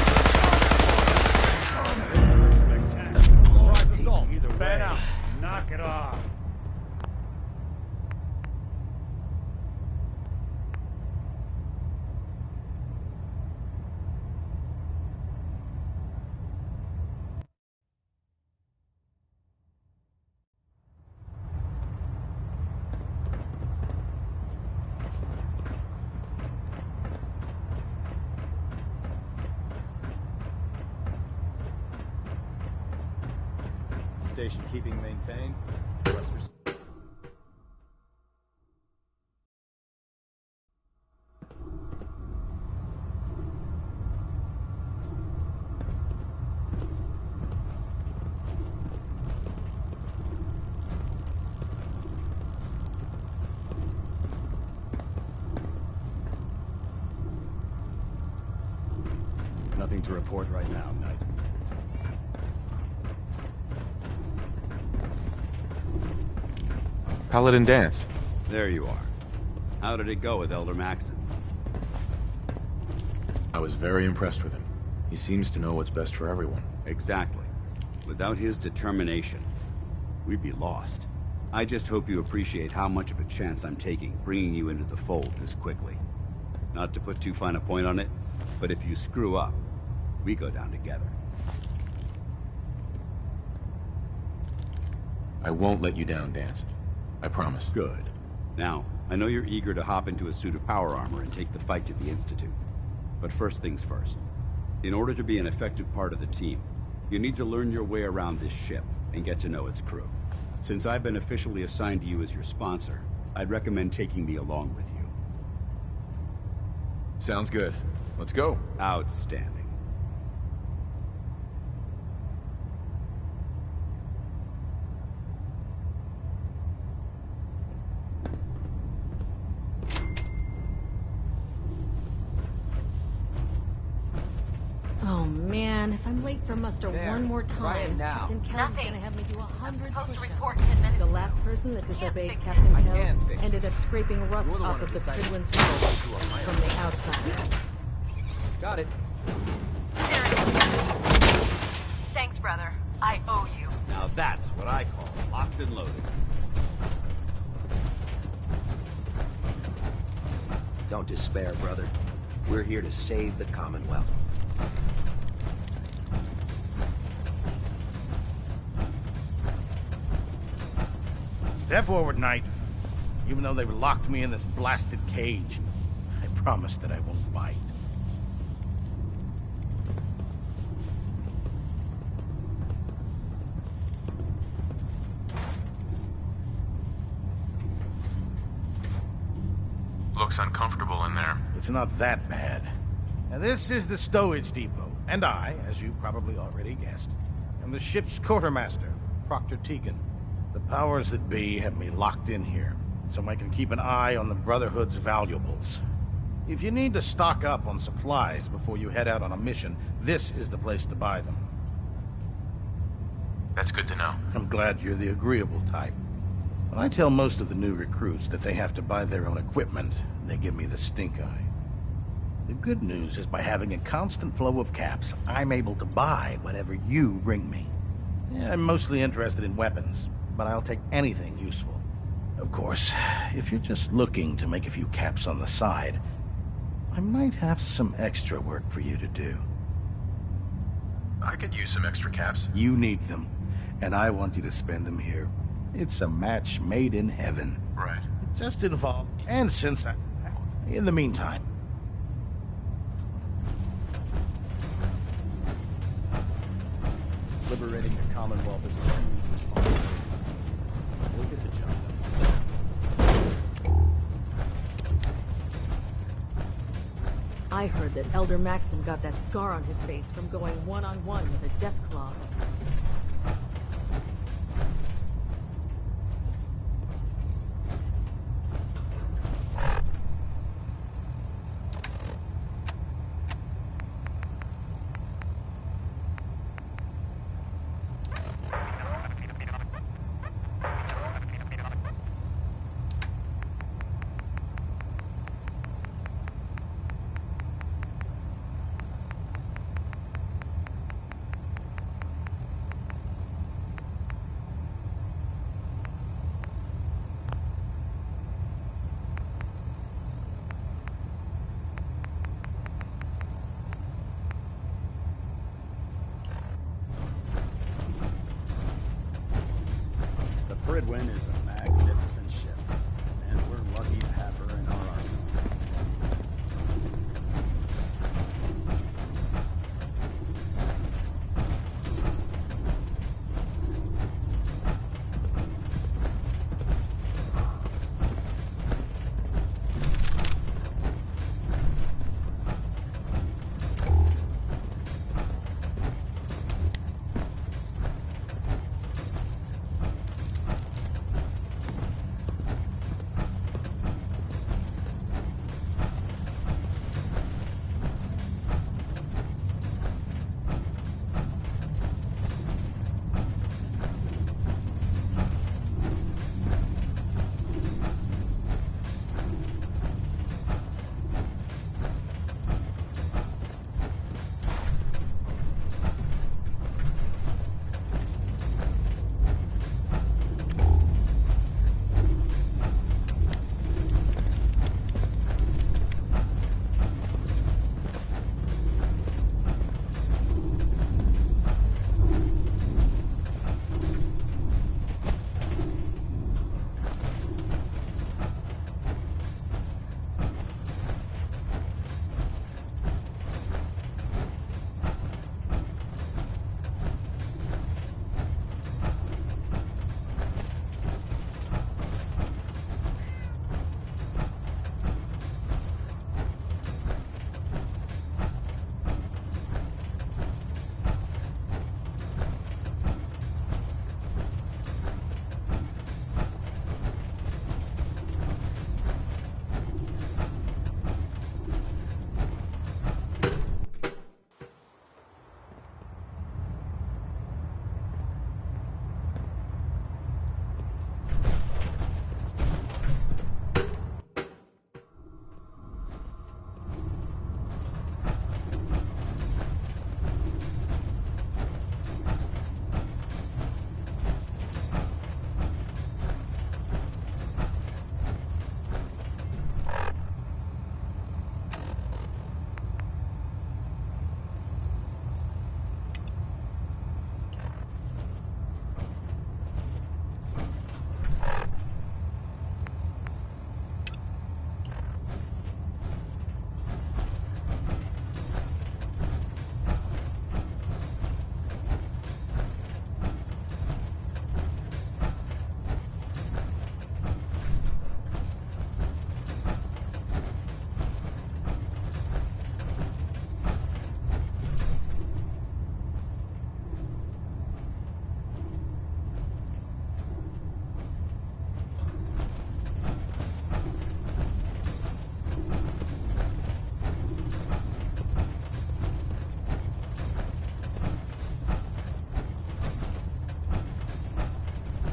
Surprise assault. Either way, knock it off.
Station keeping maintained. Thrusters.
Nothing to report right now, Knight.
Paladin Danse.
There you are. How did it go with Elder Maxon?
I was very impressed with him. He seems to know what's best for everyone.
Exactly. Without his determination, we'd be lost. I just hope you appreciate how much of a chance I'm taking bringing you into the fold this quickly. Not to put too fine a point on it, but if you screw up, we go down together.
I won't let you down, Danse. I promise.
Good. Now, I know you're eager to hop into a suit of power armor and take the fight to the Institute. But first things first. In order to be an effective part of the team, you need to learn your way around this ship and get to know its crew. Since I've been officially assigned to you as your sponsor, I'd recommend taking me along with you.
Sounds good. Let's go.
Outstanding.
Oh man, if I'm late for muster one more time, Captain Kells is gonna have me do 100 push-ups. The last person that disobeyed Captain Kells ended up scraping rust off of the Prydwen's hull from the outside.
Got it.
Thanks, brother. I owe you.
Now that's what I call locked and loaded.
Don't despair, brother. We're here to save the Commonwealth.
Step forward, Knight. Even though they've locked me in this blasted cage, I promise that I won't bite.
Looks uncomfortable in there.
It's not that bad. Now, this is the stowage depot, and I, as you probably already guessed, am the ship's quartermaster, Proctor Tegan. The powers that be have me locked in here, so I can keep an eye on the Brotherhood's valuables. If you need to stock up on supplies before you head out on a mission, this is the place to buy them.
That's good to know.
I'm glad you're the agreeable type. When I tell most of the new recruits that they have to buy their own equipment, they give me the stink eye. The good news is by having a constant flow of caps, I'm able to buy whatever you bring me. Yeah, I'm mostly interested in weapons, but I'll take anything useful. Of course, if you're just looking to make a few caps on the side, I might have some extra work for you to do.
I could use some extra caps.
You need them, and I want you to spend them here. It's a match made in heaven.
Right.
It just involved, and since I... In the meantime...
Liberating the Commonwealth is a huge responsibility. We'll get the job done.
I heard that Elder Maxim got that scar on his face from going one-on-one with a Deathclaw.
Pridwin is a magnificent ship, and we're lucky to have her in our arsenal.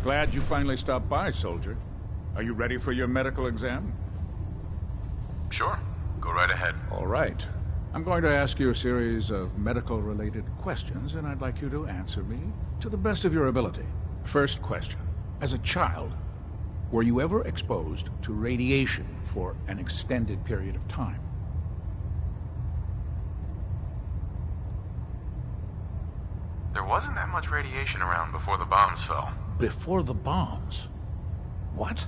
Glad you finally stopped by, soldier. Are you ready for your medical exam?
Sure. Go right ahead.
All right. I'm going to ask you a series of medical-related questions, and I'd like you to answer me to the best of your ability. First question. As a child, were you ever exposed to radiation for an extended period of time?
There wasn't that much radiation around before the bombs fell.
Before the bombs? What?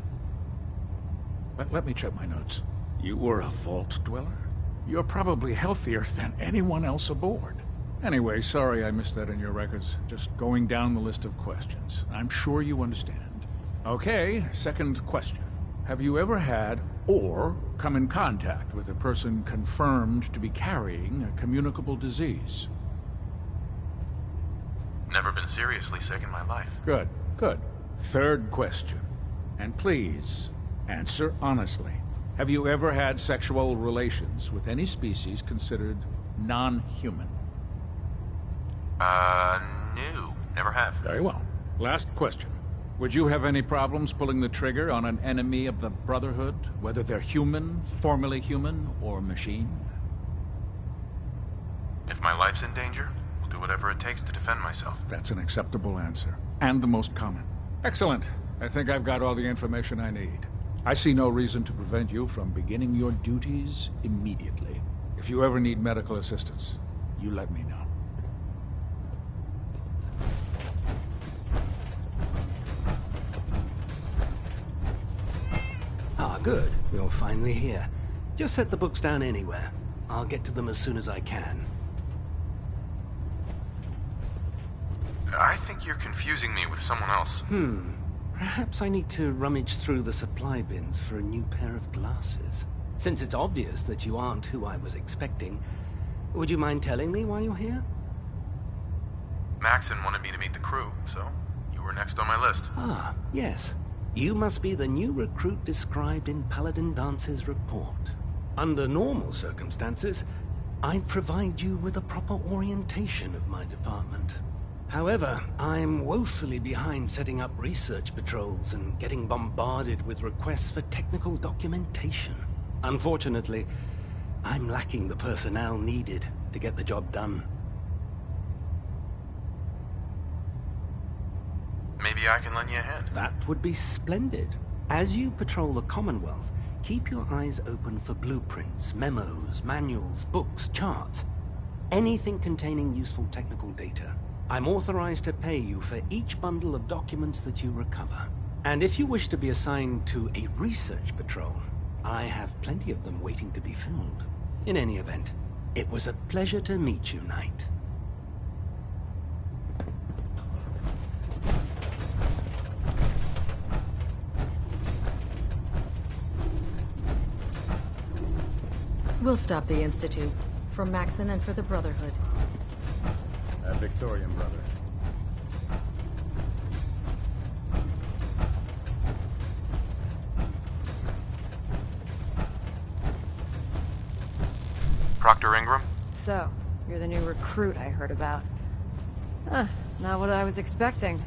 Let me check my notes. You were a vault dweller? You're probably healthier than anyone else aboard. Anyway, sorry I missed that in your records. Just going down the list of questions. I'm sure you understand. Okay, second question. Have you ever had or come in contact with a person confirmed to be carrying a communicable disease?
Never been seriously sick in my life.
Good, good. Third question. And please, answer honestly. Have you ever had sexual relations with any species considered non-human?
No. Never have.
Very well. Last question. Would you have any problems pulling the trigger on an enemy of the Brotherhood, whether they're human, formerly human, or machine?
If my life's in danger, I'll do whatever it takes to defend myself.
That's an acceptable answer. And the most common. Excellent. I think I've got all the information I need. I see no reason to prevent you from beginning your duties immediately. If you ever need medical assistance, you let me know.
Ah, good. You're finally here. Just set the books down anywhere. I'll get to them as soon as I can.
I think you're confusing me with someone else.
Perhaps I need to rummage through the supply bins for a new pair of glasses. Since it's obvious that you aren't who I was expecting, would you mind telling me why you're here?
Maxon wanted me to meet the crew, so you were next on my list.
Ah, yes. You must be the new recruit described in Paladin Dance's report. Under normal circumstances, I'd provide you with a proper orientation of my department. However, I'm woefully behind setting up research patrols and getting bombarded with requests for technical documentation. Unfortunately, I'm lacking the personnel needed to get the job done.
Maybe I can lend you a hand.
That would be splendid. As you patrol the Commonwealth, keep your eyes open for blueprints, memos, manuals, books, charts. Anything containing useful technical data. I'm authorized to pay you for each bundle of documents that you recover. And if you wish to be assigned to a research patrol, I have plenty of them waiting to be filled. In any event, it was a pleasure to meet you, Knight.
We'll stop the Institute. For Maxon and for the Brotherhood.
Victorian brother.
Proctor Ingram?
So, you're the new recruit I heard about. Huh, not what I was expecting.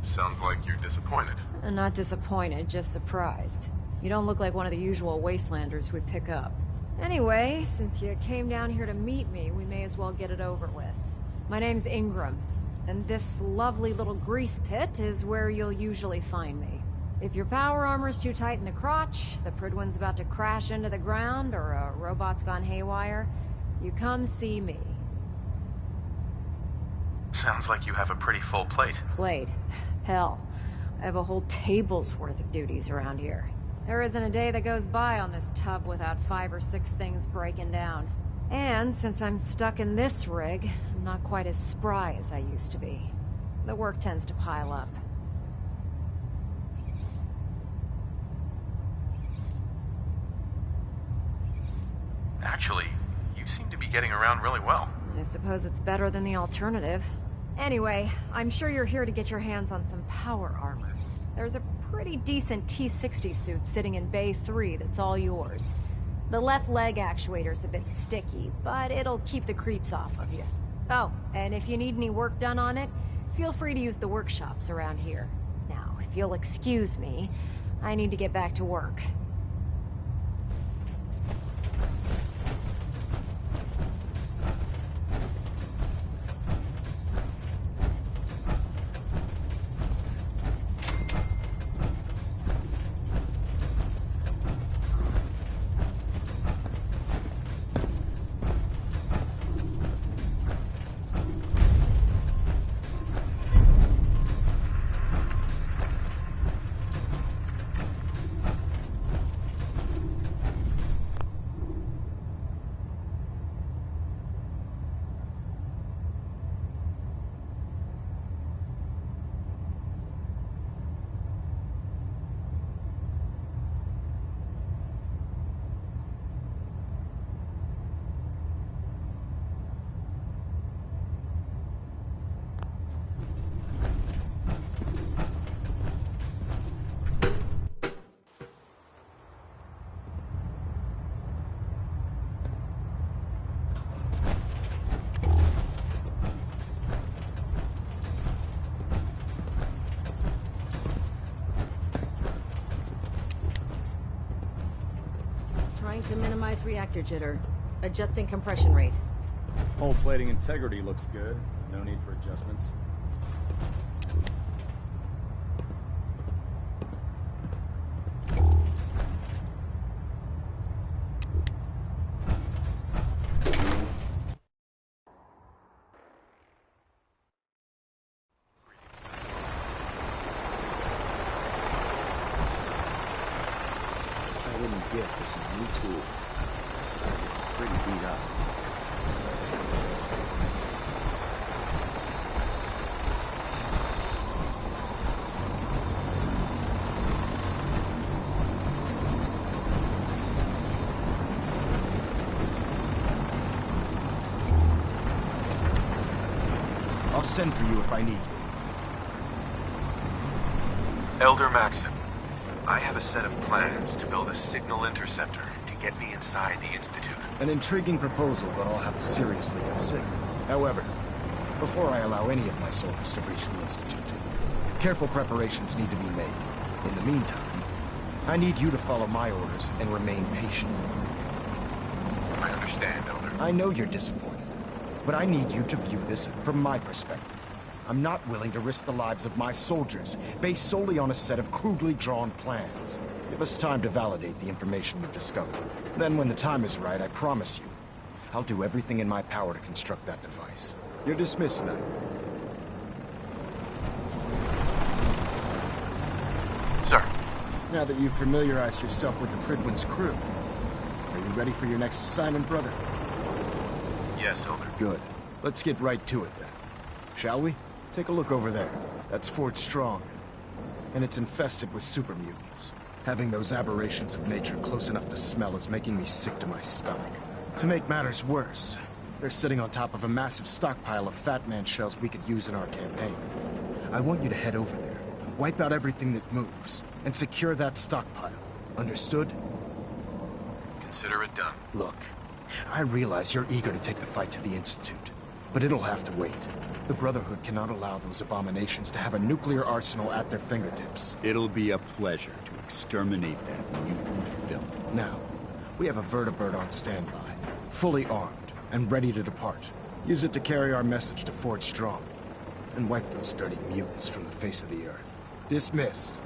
Sounds like you're disappointed.
Not disappointed, just surprised. You don't look like one of the usual wastelanders we pick up. Anyway, since you came down here to meet me, we may as well get it over with. My name's Ingram, and this lovely little grease pit is where you'll usually find me. If your power armor's too tight in the crotch, the Prydwen's about to crash into the ground, or a robot's gone haywire, you come see me.
Sounds like you have a pretty full plate.
Plate? Hell, I have a whole table's worth of duties around here. There isn't a day that goes by on this tub without 5 or 6 things breaking down. And since I'm stuck in this rig, I'm not quite as spry as I used to be. The work tends to pile up.
Actually, you seem to be getting around really well.
I suppose it's better than the alternative. Anyway, I'm sure you're here to get your hands on some power armor. There's a pretty decent T-60 suit sitting in Bay 3 that's all yours. The left leg actuator's a bit sticky, but it'll keep the creeps off of you. Oh, and if you need any work done on it, feel free to use the workshops around here. Now, if you'll excuse me, I need to get back to work. Trying to minimize reactor jitter. Adjusting compression rate.
Hull plating integrity looks good. No need for adjustments.
I wouldn't get for some new tools. Pretty beat up.
I'll send for you if I need you.
Elder Maxim, I have a set of plans to build a signal interceptor to get me inside the Institute.
An intriguing proposal that I'll have to seriously consider. However, before I allow any of my soldiers to breach the Institute, careful preparations need to be made. In the meantime, I need you to follow my orders and remain patient.
I understand, Elder.
I know you're disappointed, but I need you to view this from my perspective. I'm not willing to risk the lives of my soldiers based solely on a set of crudely drawn plans. Give us time to validate the information you've discovered. Then when the time is right, I promise you, I'll do everything in my power to construct that device. You're dismissed now.
Sir.
Now that you've familiarized yourself with the Prydwen's crew, are you ready for your next assignment, brother?
Yes, Elder.
Good. Let's get right to it then. Shall we? Take a look over there. That's Fort Strong. And it's infested with super mutants. Having those aberrations of nature close enough to smell is making me sick to my stomach. To make matters worse, they're sitting on top of a massive stockpile of Fat Man shells we could use in our campaign. I want you to head over there, wipe out everything that moves, and secure that stockpile. Understood?
Consider it done.
Look, I realize you're eager to take the fight to the Institute, but it'll have to wait. The Brotherhood cannot allow those abominations to have a nuclear arsenal at their fingertips.
It'll be a pleasure to exterminate that mutant filth.
Now, we have a vertibird on standby, fully armed and ready to depart. Use it to carry our message to Fort Strong, and wipe those dirty mutants from the face of the earth. Dismissed.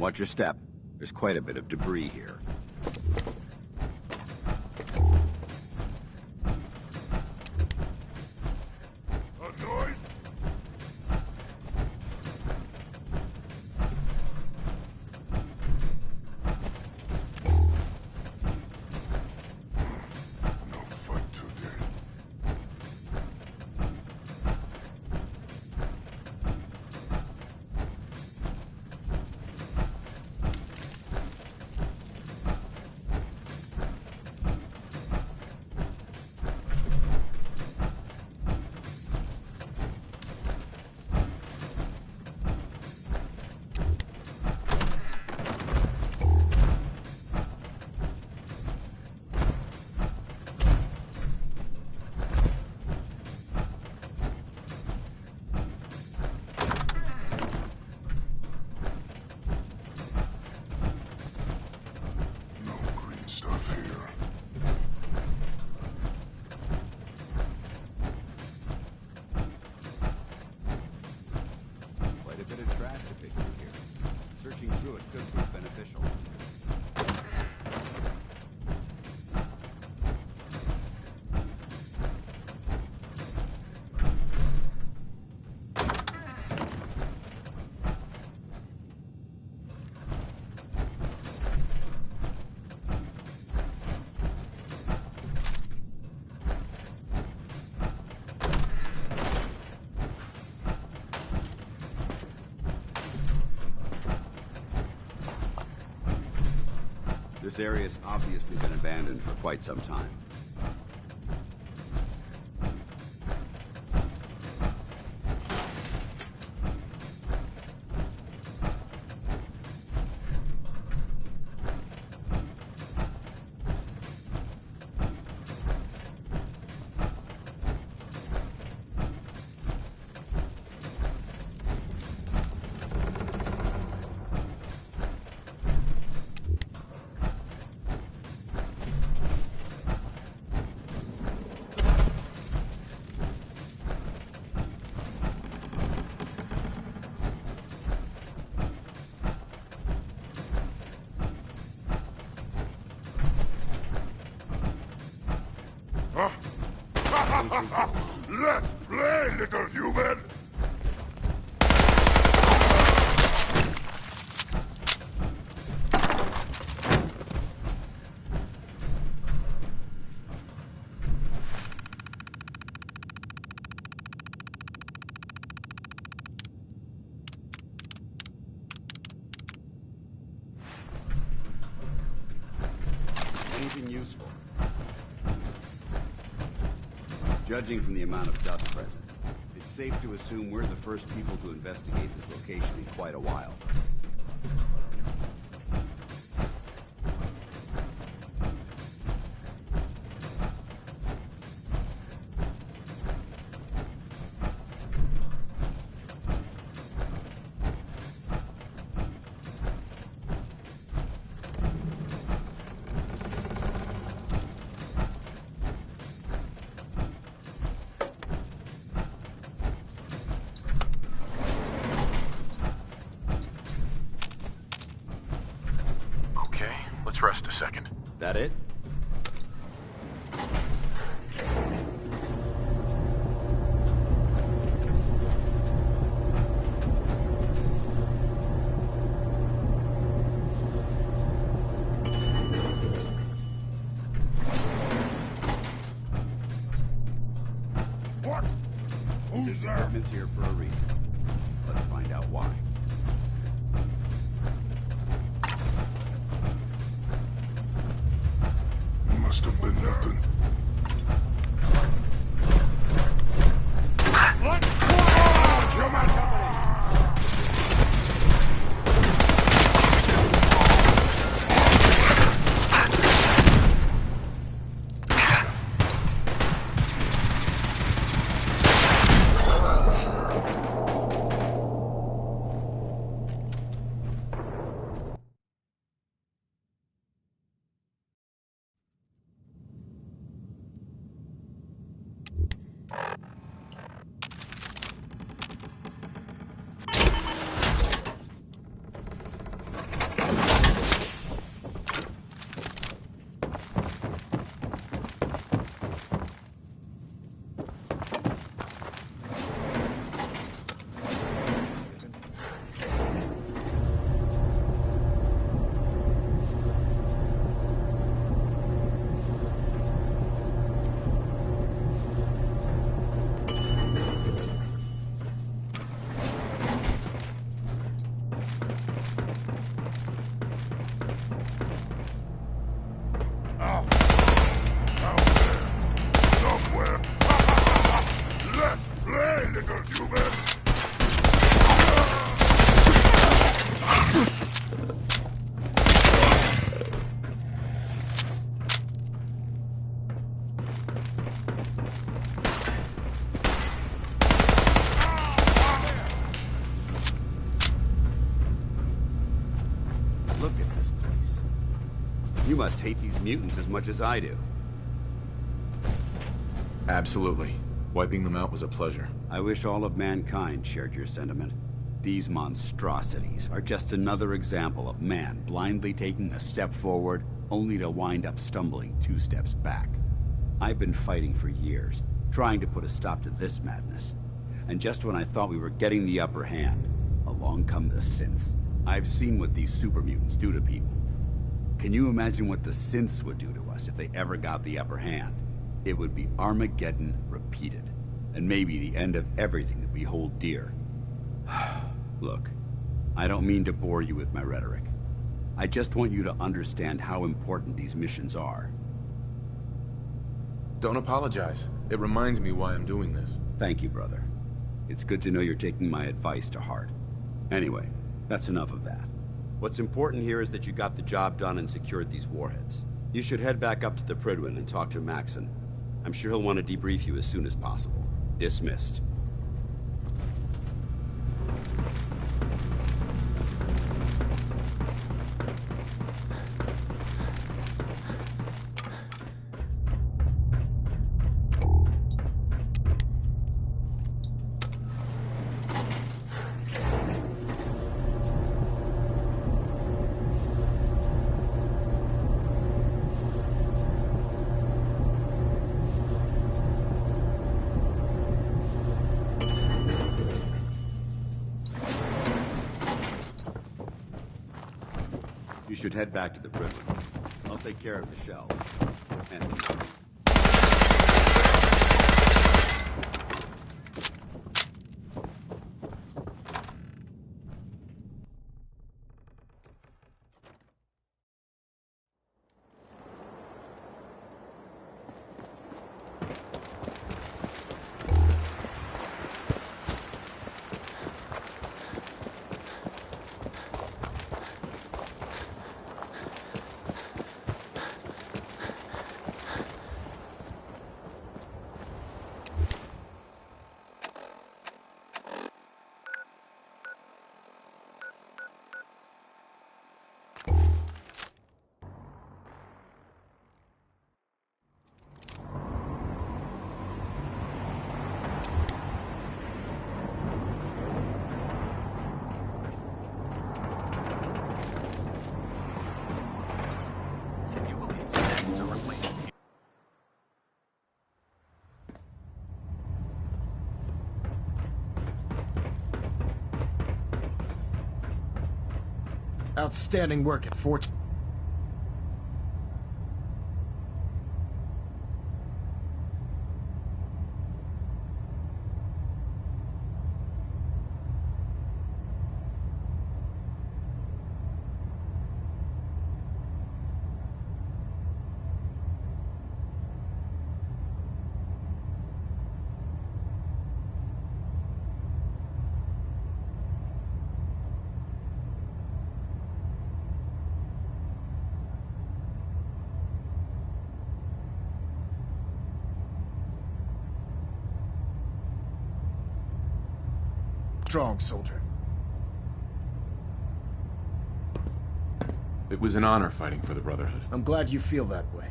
Watch your step. There's quite a bit of debris here. This area's obviously been abandoned for quite some time.
Let's play, little human!
Anything useful? Judging from the amount of dust present, it's safe to assume we're the first people to investigate this location in quite a while.
Let's rest a second.
That it?
What? Who's there?
Equipment's here for a reason. Let's find out why.
Must have been nothing. Let's go! Human company!
must hate these mutants as much as I do.
Absolutely. Wiping them out was a pleasure.
I wish all of mankind shared your sentiment. These monstrosities are just another example of man blindly taking a step forward, only to wind up stumbling 2 steps back. I've been fighting for years, trying to put a stop to this madness. And just when I thought we were getting the upper hand, along come the synths. I've seen what these super mutants do to people. Can you imagine what the synths would do to us if they ever got the upper hand? It would be Armageddon repeated, and maybe the end of everything that we hold dear. Look, I don't mean to bore you with my rhetoric. I just want you to understand how important these missions are.
Don't apologize. It reminds me why I'm doing this.
Thank you, brother. It's good to know you're taking my advice to heart. Anyway, that's enough of that. What's important here is that you got the job done and secured these warheads. You should head back up to the Prydwen and talk to Maxson. I'm sure he'll want to debrief you as soon as possible. Dismissed. You should head back to the Prydwen. I'll take care of the shells. And...
Outstanding work at Fort... Strong, soldier.
It was an honor fighting for the Brotherhood.
I'm glad you feel that way,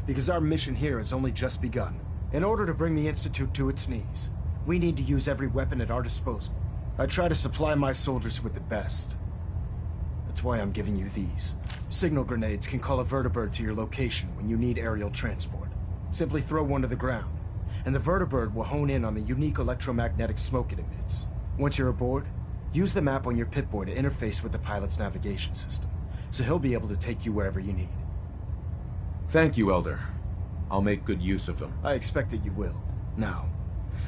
because our mission here has only just begun. In order to bring the Institute to its knees, we need to use every weapon at our disposal. I try to supply my soldiers with the best. That's why I'm giving you these. Signal grenades can call a vertibird to your location when you need aerial transport. Simply throw one to the ground, and the vertibird will hone in on the unique electromagnetic smoke it emits. Once you're aboard, use the map on your Pip-Boy to interface with the pilot's navigation system, so he'll be able to take you wherever you need.
Thank you, Elder. I'll make good use of them.
I expect that you will. Now,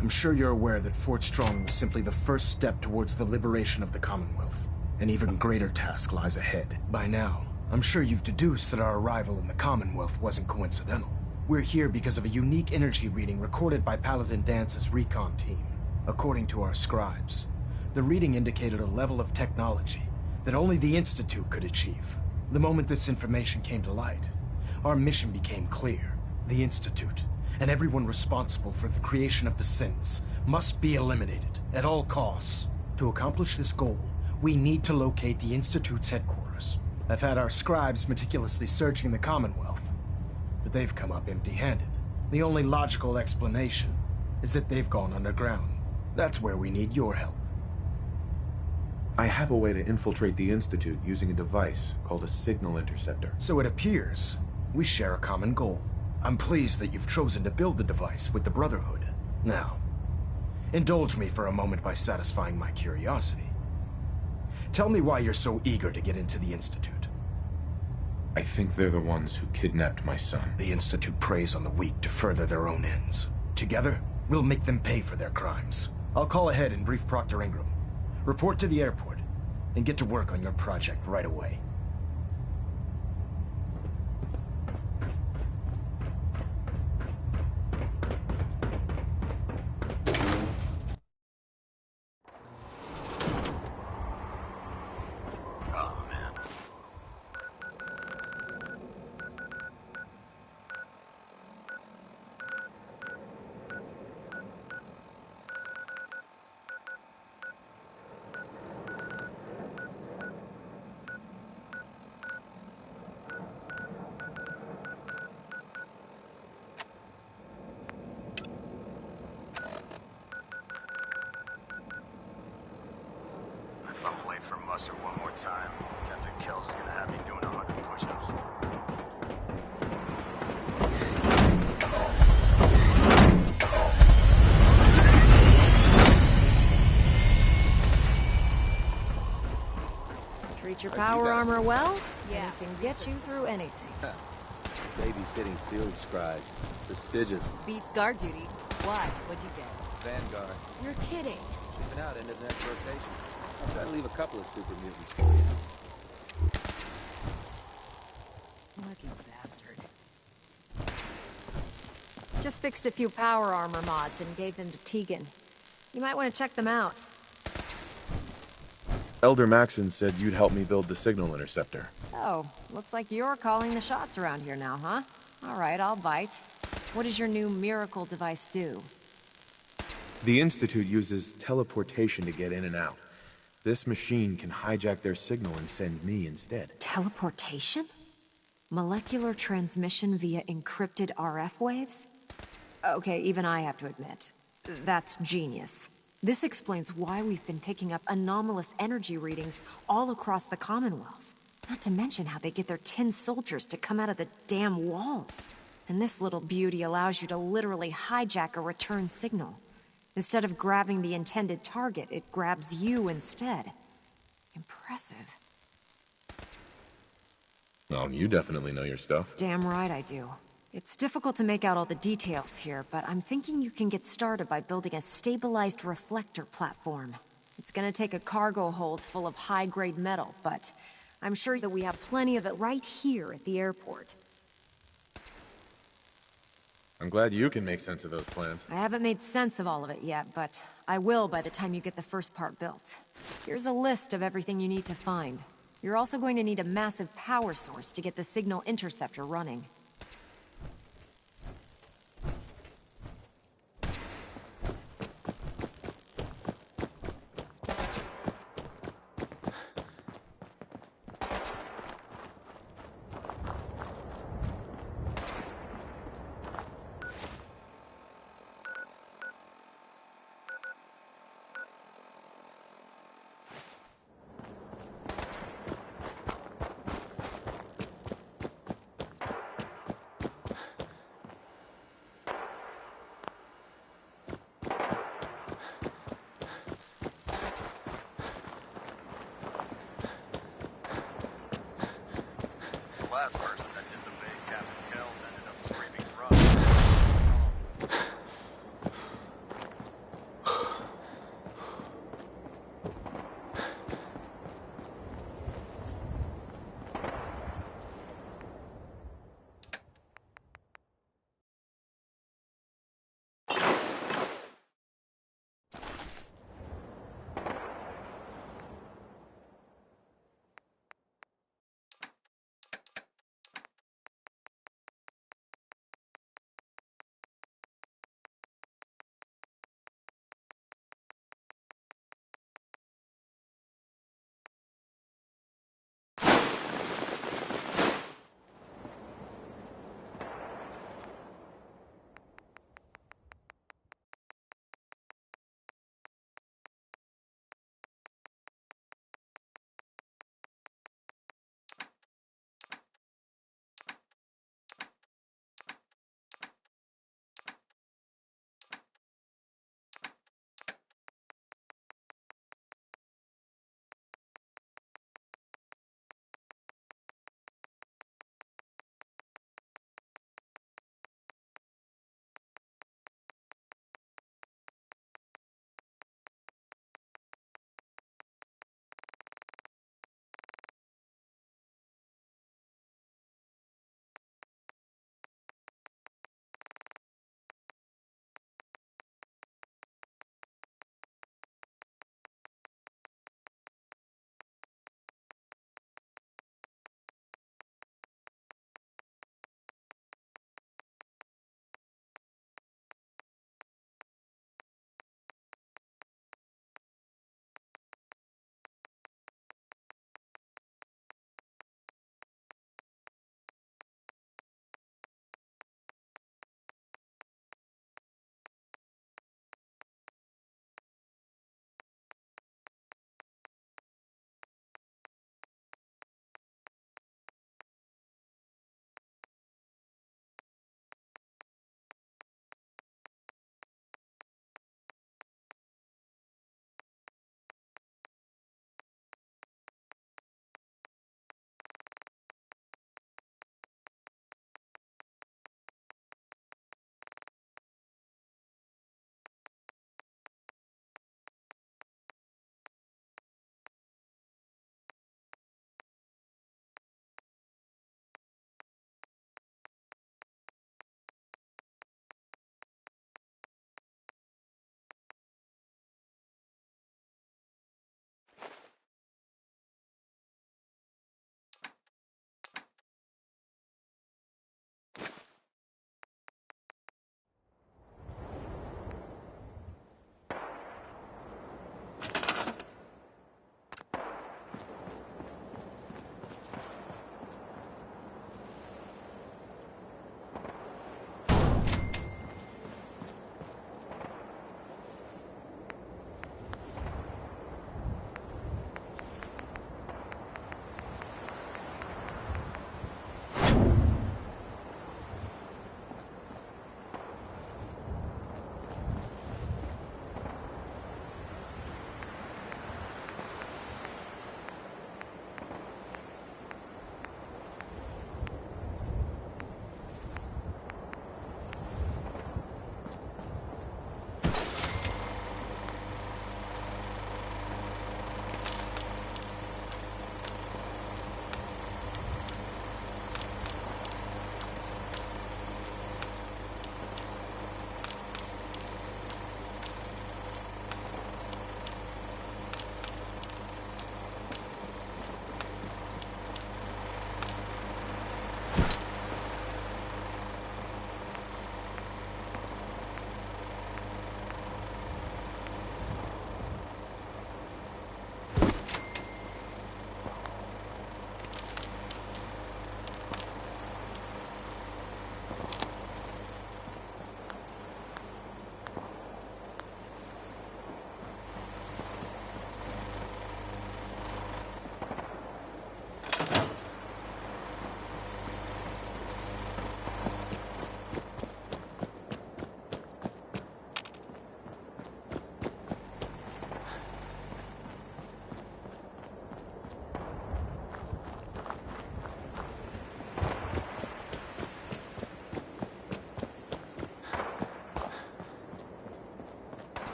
I'm sure you're aware that Fort Strong was simply the first step towards the liberation of the Commonwealth. An even greater task lies ahead. By now, I'm sure you've deduced that our arrival in the Commonwealth wasn't coincidental. We're here because of a unique energy reading recorded by Paladin Dance's recon team. According to our scribes, the reading indicated a level of technology that only the Institute could achieve. The moment this information came to light, our mission became clear. The Institute, and everyone responsible for the creation of the synths, must be eliminated at all costs. To accomplish this goal, we need to locate the Institute's headquarters. I've had our scribes meticulously searching the Commonwealth, but they've come up empty-handed. The only logical explanation is that they've gone underground. That's where we need your help.
I have a way to infiltrate the Institute using a device called a signal interceptor.
So it appears we share a common goal. I'm pleased that you've chosen to build the device with the Brotherhood. Now, indulge me for a moment by satisfying my curiosity. Tell me why you're so eager to get into the Institute.
I think they're the ones who kidnapped my son.
The Institute preys on the weak to further their own ends. Together, we'll make them pay for their crimes. I'll call ahead and brief Proctor Ingram. Report to the airport, and get to work on your project right away.
If I'm late for muster one more time, Captain Kells is gonna have me doing 100 push-ups.
Treat your power armor well, yeah, it can get you through anything.
Babysitting field scribe. Prestigious.
Beats guard duty. Why? What'd you get?
Vanguard.
You're kidding.
Keeping out into the next rotation. I'll try to leave a couple of super mutants for you.
Lucky bastard. Just fixed a few power armor mods and gave them to Tegan. You might want to check them out.
Elder Maxon said you'd help me build the signal interceptor.
So, looks like you're calling the shots around here now, huh? Alright, I'll bite. What does your new miracle device do?
The Institute uses teleportation to get in and out. This machine can hijack their signal and send me instead.
Teleportation? Molecular transmission via encrypted RF waves? Okay, even I have to admit, that's genius. This explains why we've been picking up anomalous energy readings all across the Commonwealth. Not to mention how they get their tin soldiers to come out of the damn walls. And this little beauty allows you to literally hijack a return signal. Instead of grabbing the intended target, it grabs you instead. Impressive.
Well, you definitely know your stuff.
Damn right I do. It's difficult to make out all the details here, but I'm thinking you can get started by building a stabilized reflector platform. It's gonna take a cargo hold full of high-grade metal, but I'm sure that we have plenty of it right here at the airport.
I'm glad you can make sense of those plans.
I haven't made sense of all of it yet, but I will by the time you get the first part built. Here's a list of everything you need to find. You're also going to need a massive power source to get the signal interceptor running.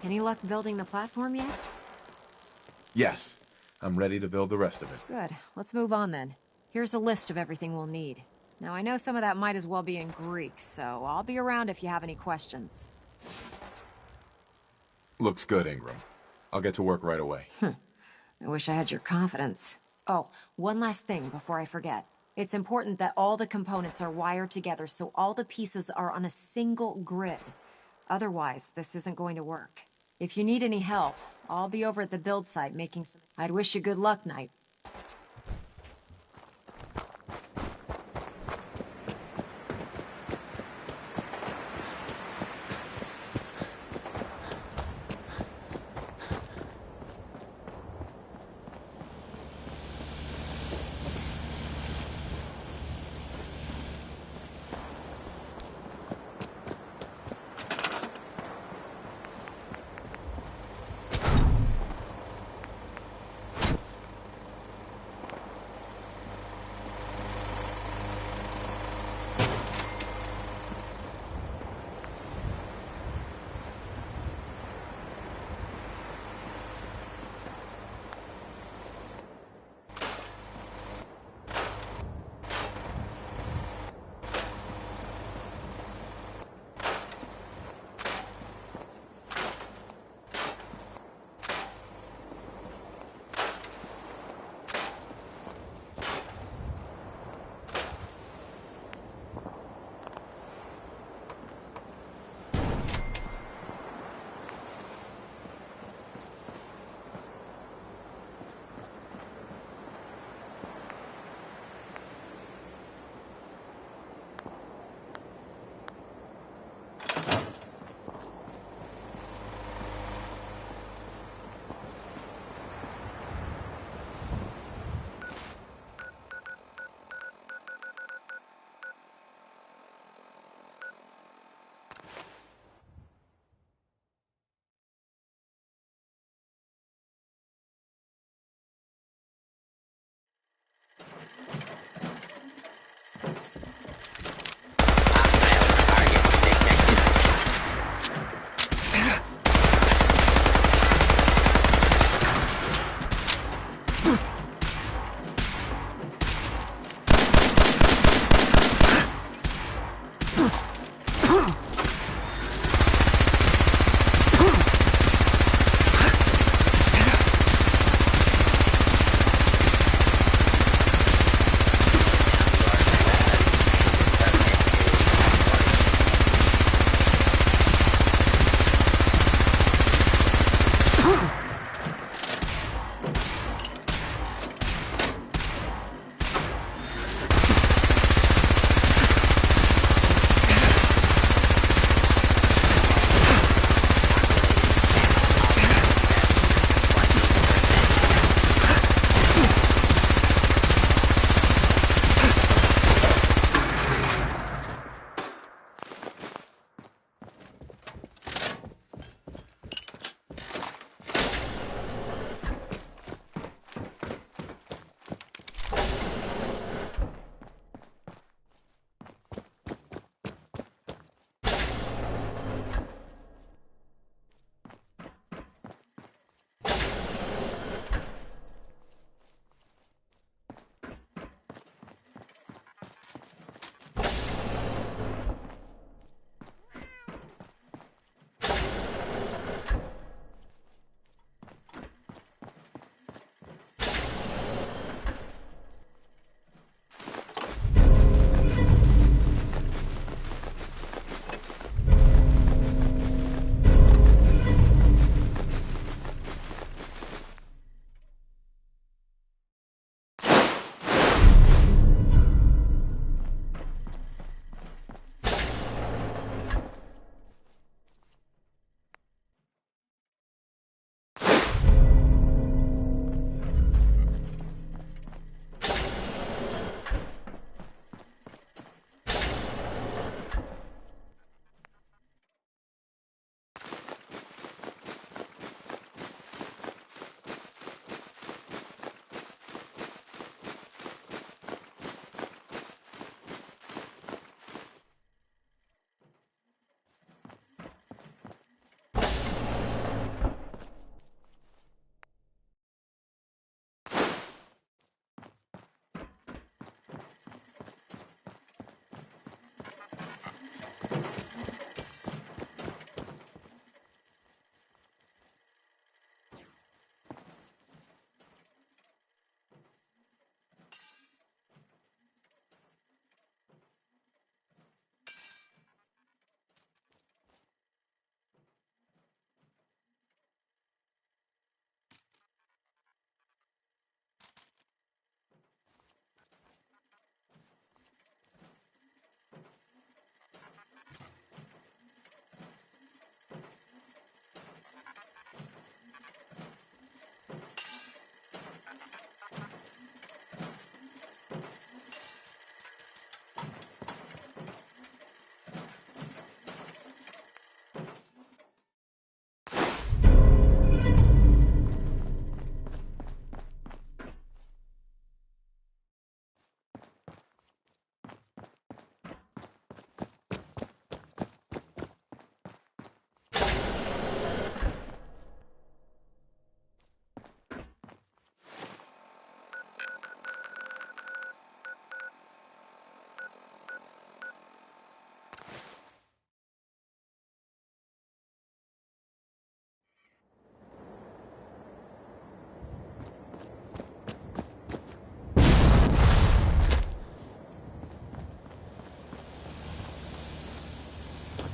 Any luck building the platform yet?
Yes. I'm ready to build the rest of it.
Good. Let's move on then. Here's a list of everything we'll need. Now, I know some of that might as well be in Greek, so I'll be around if you have any questions.
Looks good, Ingram. I'll get to work right away.
I wish I had your confidence. Oh, one last thing before I forget. It's important that all the components are wired together so all the pieces are on a single grid. Otherwise, this isn't going to work. If you need any help, I'll be over at the build site making some... I'd wish you good luck, Knight.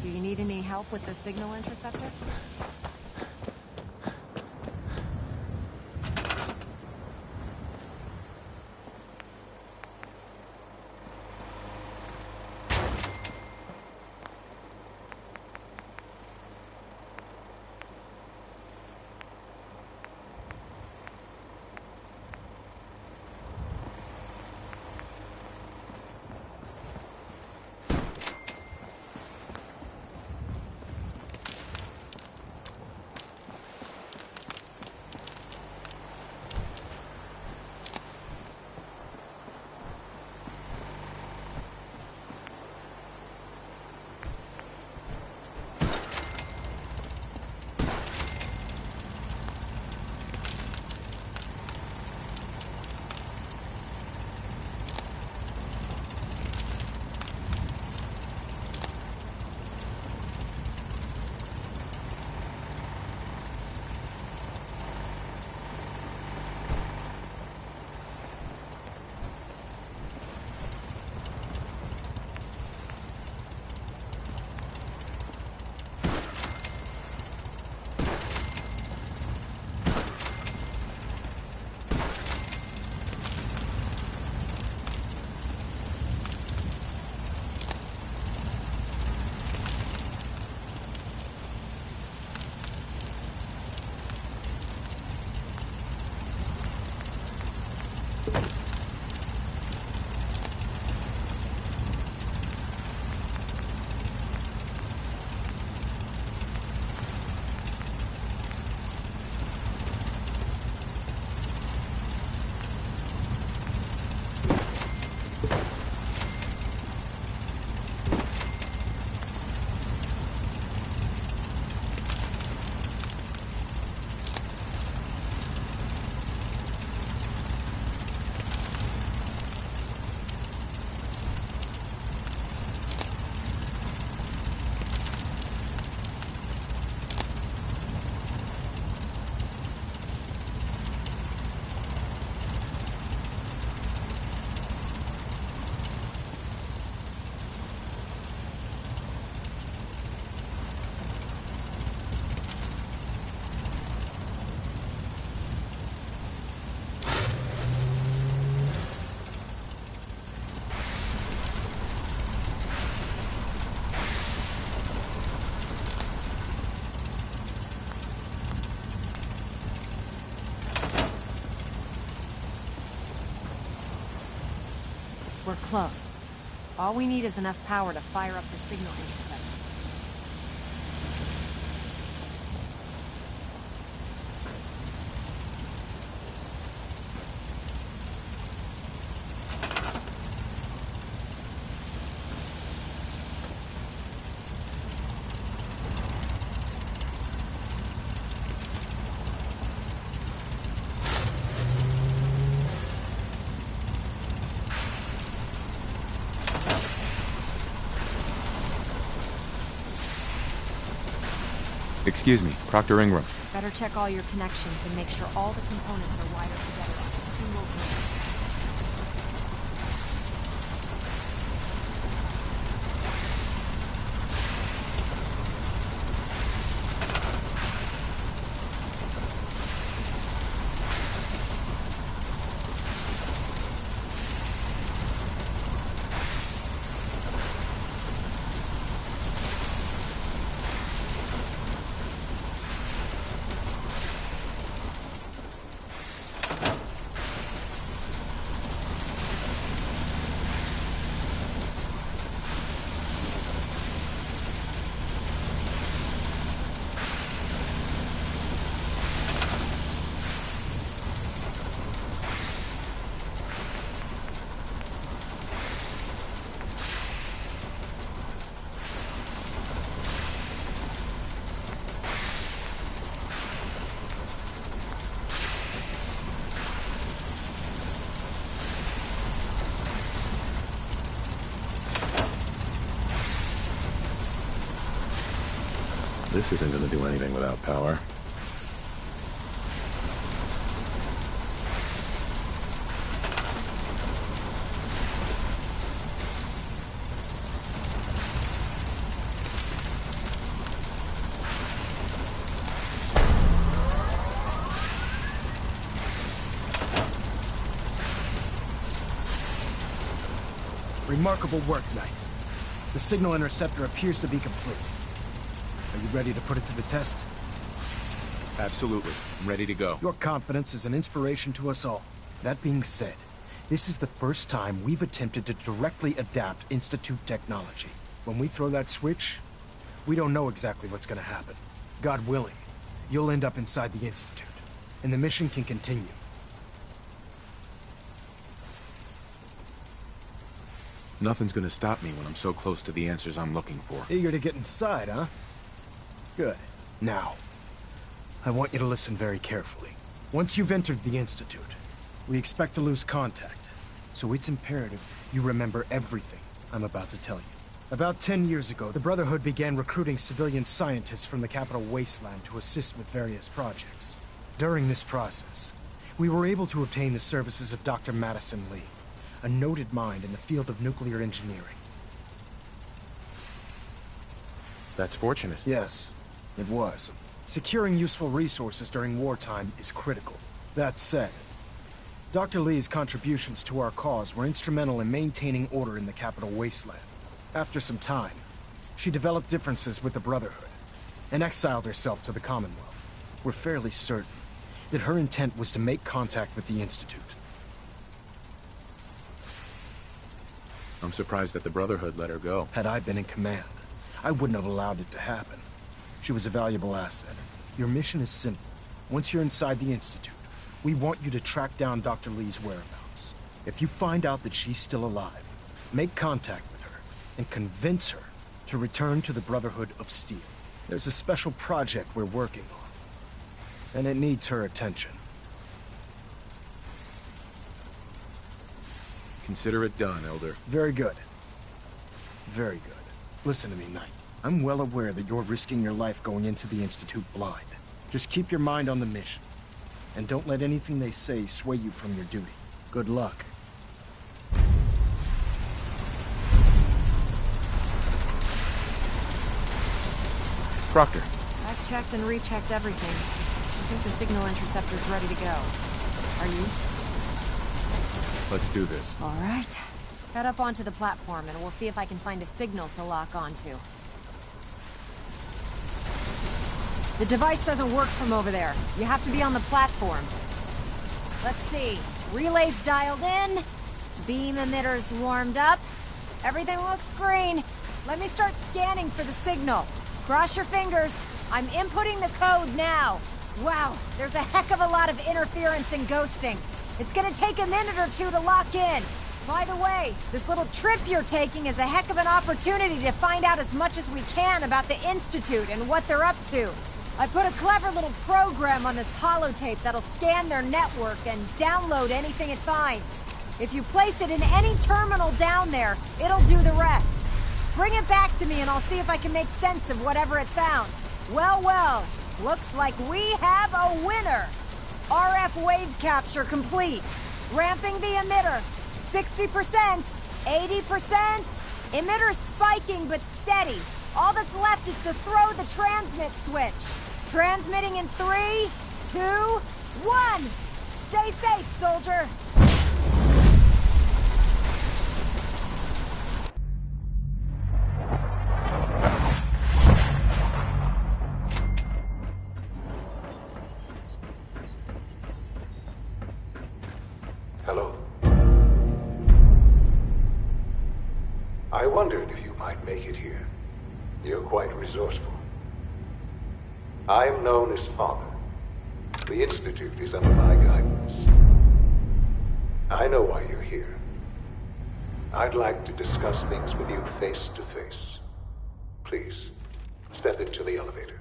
Do you need any help with the signal interceptor? We're close. All we need is enough power to fire up the signal interceptor.
Excuse me, Proctor Ingram.
Better check all your connections and make sure all the components are wired together on a single grid.
This isn't going to do anything without power.
Remarkable work, Knight. The signal interceptor appears to be complete. Are you ready to put it to the test?
Absolutely. I'm ready to go.
Your confidence is an inspiration to us all. That being said, this is the first time we've attempted to directly adapt Institute technology. When we throw that switch, we don't know exactly what's gonna happen. God willing, you'll end up inside the Institute, and the mission can continue.
Nothing's gonna stop me when I'm so close to the answers I'm looking for.
Eager to get inside, huh? Good. Now, I want you to listen very carefully. Once you've entered the Institute, we expect to lose contact, so it's imperative you remember everything I'm about to tell you. About 10 years ago, the Brotherhood began recruiting civilian scientists from the Capital Wasteland to assist with various projects. During this process, we were able to obtain the services of Dr. Madison Lee, a noted mind in the field of nuclear engineering.
That's fortunate.
Yes, it was. Securing useful resources during wartime is critical. That said, Dr. Lee's contributions to our cause were instrumental in maintaining order in the Capital Wasteland. After some time, she developed differences with the Brotherhood and exiled herself to the Commonwealth. We're fairly certain that her intent was to make contact with the Institute.
I'm surprised that the Brotherhood let her go.
Had I been in command, I wouldn't have allowed it to happen. She was a valuable asset. Your mission is simple. Once you're inside the Institute, we want you to track down Dr. Lee's whereabouts. If you find out that she's still alive, make contact with her and convince her to return to the Brotherhood of Steel. There's a special project we're working on, and it needs her attention.
Consider it done, Elder.
Very good. Very good. Listen to me, Knight. I'm well aware that you're risking your life going into the Institute blind. Just keep your mind on the mission, and don't let anything they say sway you from your duty. Good luck.
Proctor.
I've checked and rechecked everything. I think the signal interceptor's ready to go. Are you?
Let's do this.
All right. Head up onto the platform, and we'll see if I can find a signal to lock onto. The device doesn't work from over there. You have to be on the platform. Let's see. Relays dialed in. Beam emitters warmed up. Everything looks green. Let me start scanning for the signal. Cross your fingers. I'm inputting the code now. Wow, there's a heck of a lot of interference and ghosting. It's gonna take a minute or two to lock in. By the way, this little trip you're taking is a heck of an opportunity to find out as much as we can about the Institute and what they're up to. I put a clever little program on this holotape that'll scan their network and download anything it finds. If you place it in any terminal down there, it'll do the rest. Bring it back to me and I'll see if I can make sense of whatever it found. Well, well, looks like we have a winner. RF wave capture complete. Ramping the emitter. 60%, 80%. Emitter spiking but steady. All that's left is to throw the transmit switch. Transmitting in 3, 2, 1. Stay safe, soldier.
Hello. I wondered if you might make it here. You're quite resourceful. I am known as Father. The Institute is under my guidance. I know why you're here. I'd like to discuss things with you face to face. Please, step into the elevator.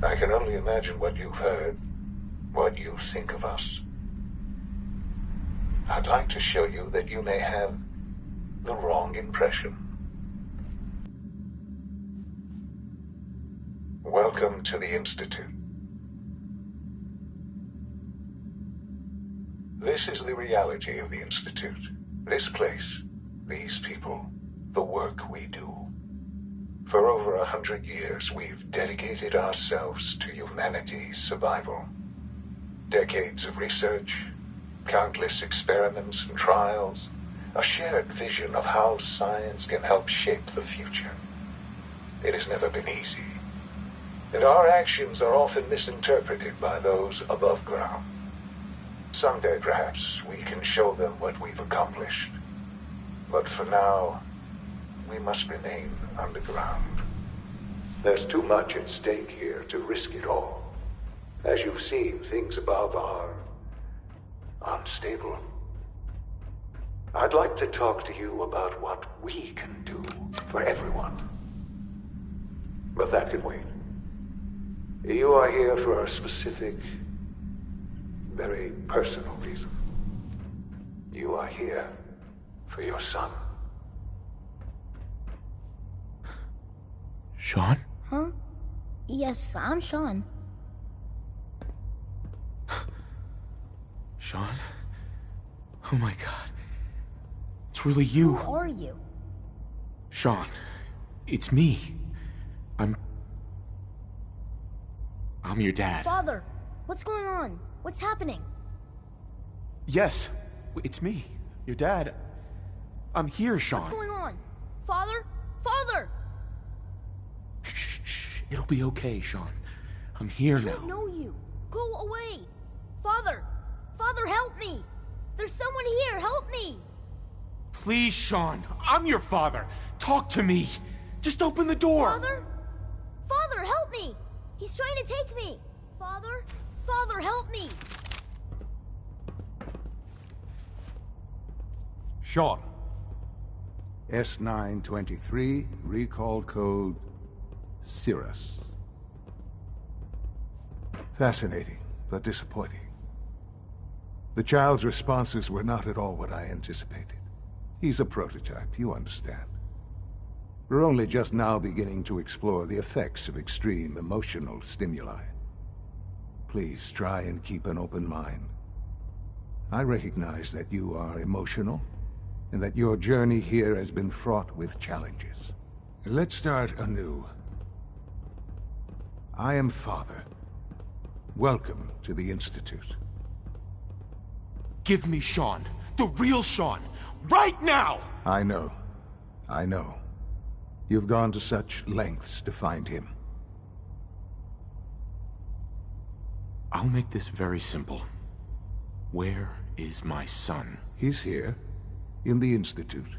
I can only imagine what you've heard, what you think of us. I'd like to show you that you may have the wrong impression. Welcome to the Institute. This is the reality of the Institute. This place, these people, the work we do. For over 100 years, we've dedicated ourselves to humanity's survival. Decades of research, countless experiments and trials, a shared vision of how science can help shape the future. It has never been easy, and our actions are often misinterpreted by those above ground. Someday, perhaps, we can show them what we've accomplished. But for now, we must remain underground. There's too much at stake here to risk it all. As you've seen, things above are unstable. I'd like to talk to you about what we can do for everyone. But that can wait. You are here for a specific, very personal reason. You are here for your son.
Sean?
Huh? Yes, I'm Sean.
Sean? Oh my god. It's really you.
Who are you?
Sean, it's me. I'm your dad.
Father, what's going on? What's happening?
Yes, it's me, your dad. I'm here, Sean.
What's going on? Father? Father!
Shh. It'll be okay, Sean. I'm here now.
I don't know you. Go away. Father! Father, help me! There's someone here, help me!
Please, Sean. I'm your father. Talk to me. Just open the door.
Father? Father, help me! He's trying to take me! Father? Father, help me!
Sean. S923, recall code Cirrus. Fascinating, but disappointing. The child's responses were not at all what I anticipated. He's a prototype, you understand. We're only just now beginning to explore the effects of extreme emotional stimuli. Please try and keep an open mind. I recognize that you are emotional, and that your journey here has been fraught with challenges. Let's start anew. I am Father. Welcome to the Institute.
Give me Sean. The real Sean. Right now!
I know. You've gone to such lengths to find him.
I'll make this very simple. Where is my son?
He's here, in the Institute.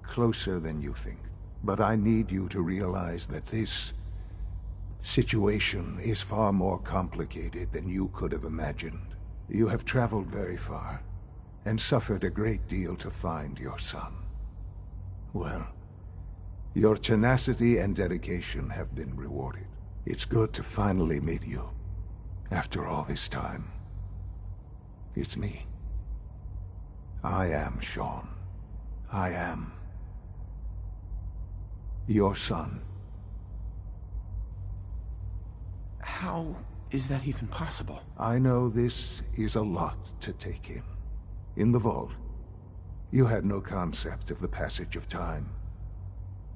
Closer than you think. But I need you to realize that this situation is far more complicated than you could have imagined. You have traveled very far, and suffered a great deal to find your son. Well, your tenacity and dedication have been rewarded. It's good to finally meet you, after all this time. It's me. I am Sean. I am your son.
How is that even possible?
I know this is a lot to take in. In the vault, you had no concept of the passage of time.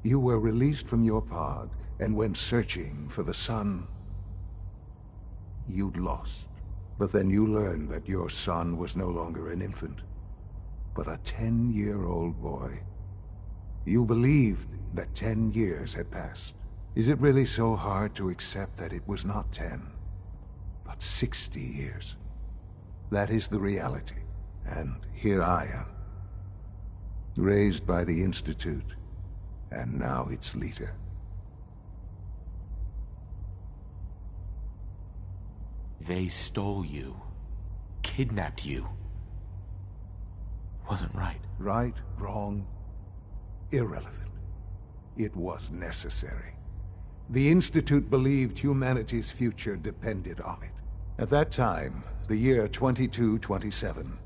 You were released from your pod and went searching for the sun you'd lost. But then you learned that your son was no longer an infant, but a 10-year-old boy. You believed that 10 years had passed. Is it really so hard to accept that it was not 10, but 60 years? That is the reality. And here I am, raised by the Institute, and now its leader.
They stole you, kidnapped you. Wasn't right.
Right, wrong, irrelevant. It was necessary. The Institute believed humanity's future depended on it. At that time, the year 2227,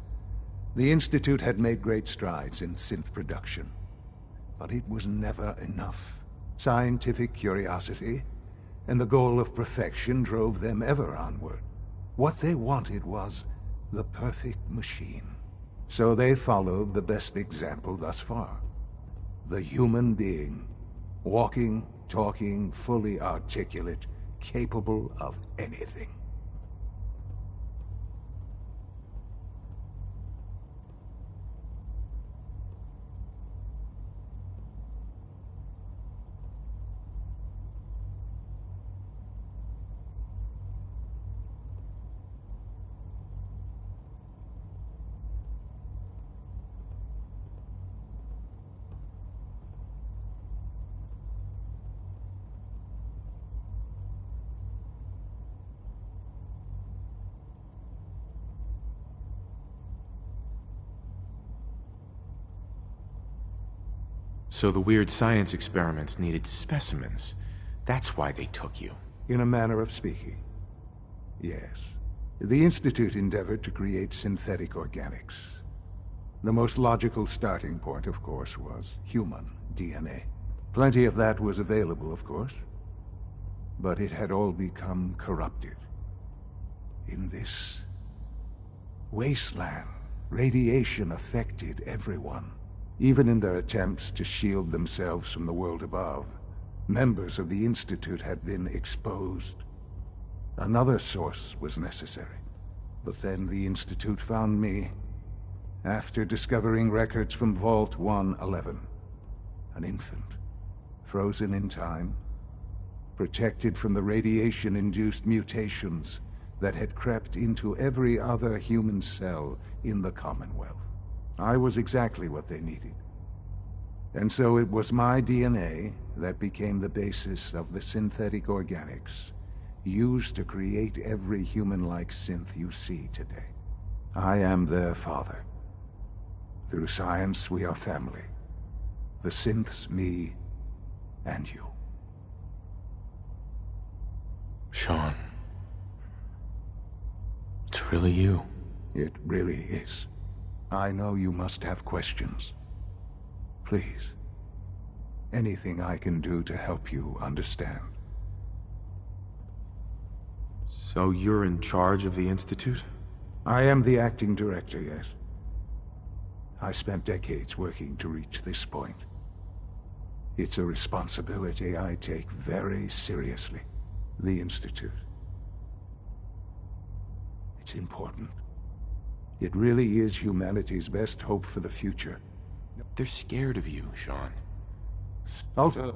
the Institute had made great strides in synth production. But it was never enough. Scientific curiosity and the goal of perfection drove them ever onward. What they wanted was the perfect machine. So they followed the best example thus far. The human being. Walking, talking, fully articulate, capable of anything.
So the weird science experiments needed specimens. That's why they took you.
In a manner of speaking. Yes. The Institute endeavored to create synthetic organics. The most logical starting point, of course, was human DNA. Plenty of that was available, of course. But it had all become corrupted. In this wasteland, radiation affected everyone. Even in their attempts to shield themselves from the world above, members of the Institute had been exposed. Another source was necessary. But then the Institute found me, after discovering records from Vault 111. An infant, frozen in time, protected from the radiation-induced mutations that had crept into every other human cell in the Commonwealth. I was exactly what they needed. And so it was my DNA that became the basis of the synthetic organics used to create every human-like synth you see today. I am their father. Through science, we are family. The synths, me, and you.
Sean. It's really you.
It really is. I know you must have questions. Please. Anything I can do to help you understand.
So you're in charge of the Institute?
I am the acting director, yes. I spent decades working to reach this point. It's a responsibility I take very seriously. The Institute. It's important. It really is humanity's best hope for the future.
They're scared of you, Sean.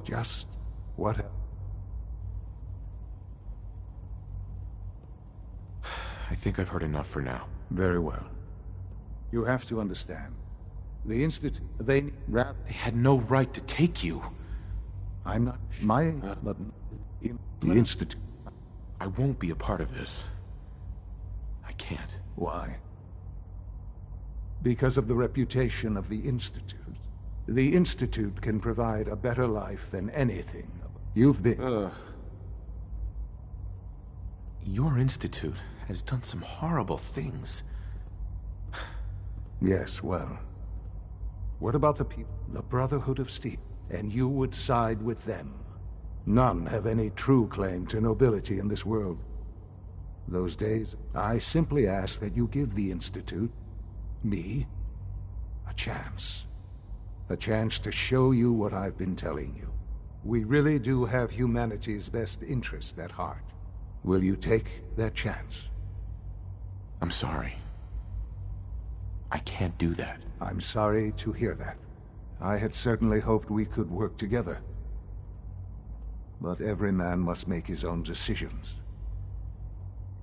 Just what?
I think I've heard enough for now.
Very well. You have to understand. The Institute, they
had no right to take you.
I'm not... The Institute...
I won't be a part of this. I can't.
Why? Because of the reputation of the Institute. The Institute can provide a better life than anything. You've been...
Your Institute has done some horrible things.
Yes, well... What about the people? The Brotherhood of Steel. And you would side with them. None have any true claim to nobility in this world. Those days, I simply ask that you give the Institute, me, a chance. A chance to show you what I've been telling you. We really do have humanity's best interest at heart. Will you take that chance?
I'm sorry. I can't do that.
I'm sorry to hear that. I had certainly hoped we could work together. But every man must make his own decisions.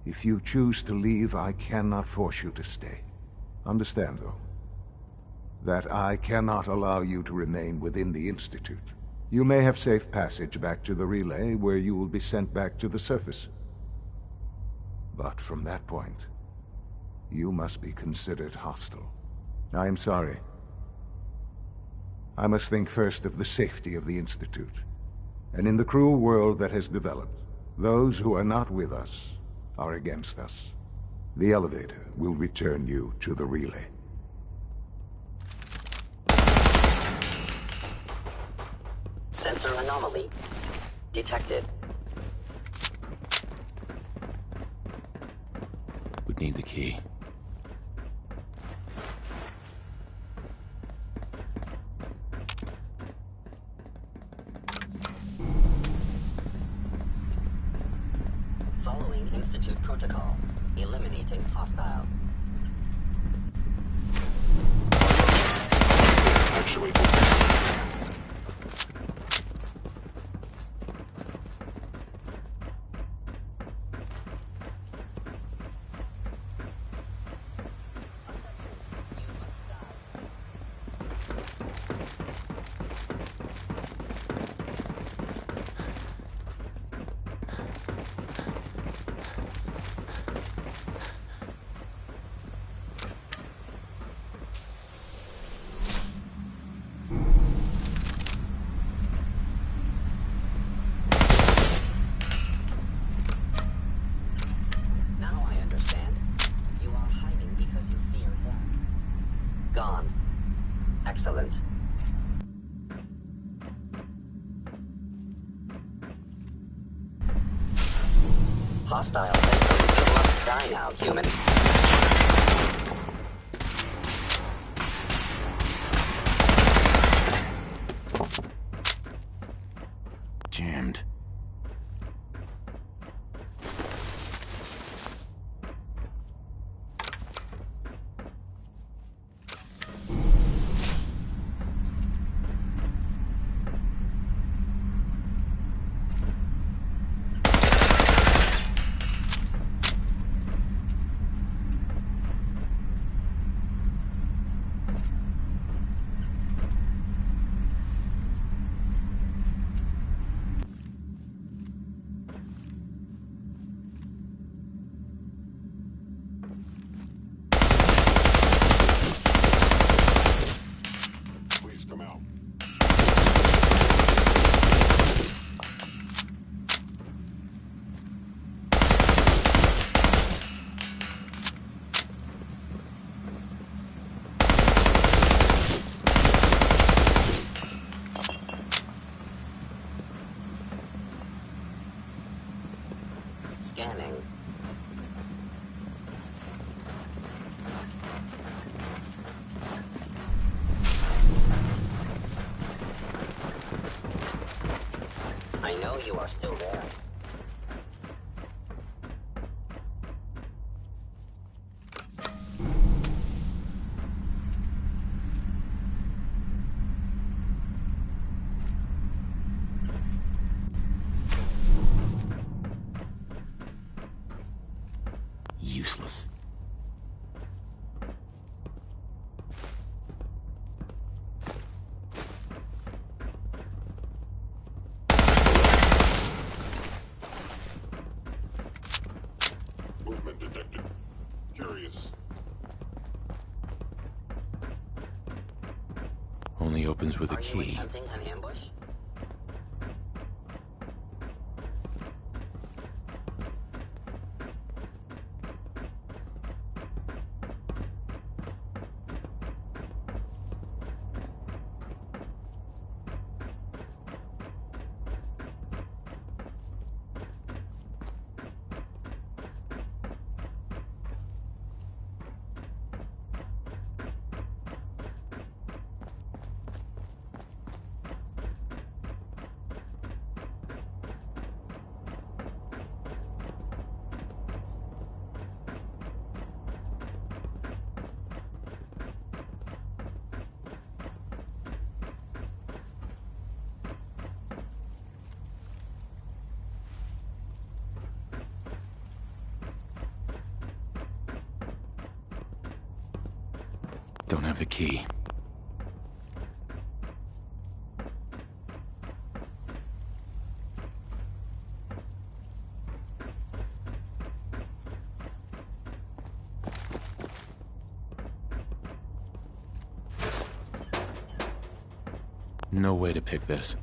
If you choose to leave, I cannot force you to stay. Understand, though, that I cannot allow you to remain within the Institute. You may have safe passage back to the relay, where you will be sent back to the surface. But from that point, you must be considered hostile. I am sorry. I must think first of the safety of the Institute. And in the cruel world that has developed, those who are not with us are against us. The elevator will return you to the relay.
Sensor anomaly detected.
Would need the key.
Institute protocol. Eliminating hostile.
Actually.
Excellent. Hostile sensor. You must die now, human.
Jammed.
Scanning. I know you are still there.
Useless.
Movement detected. Curious.
Only opens with a
Are you
key.
attempting an ambush?
Don't have the key. No way to pick this.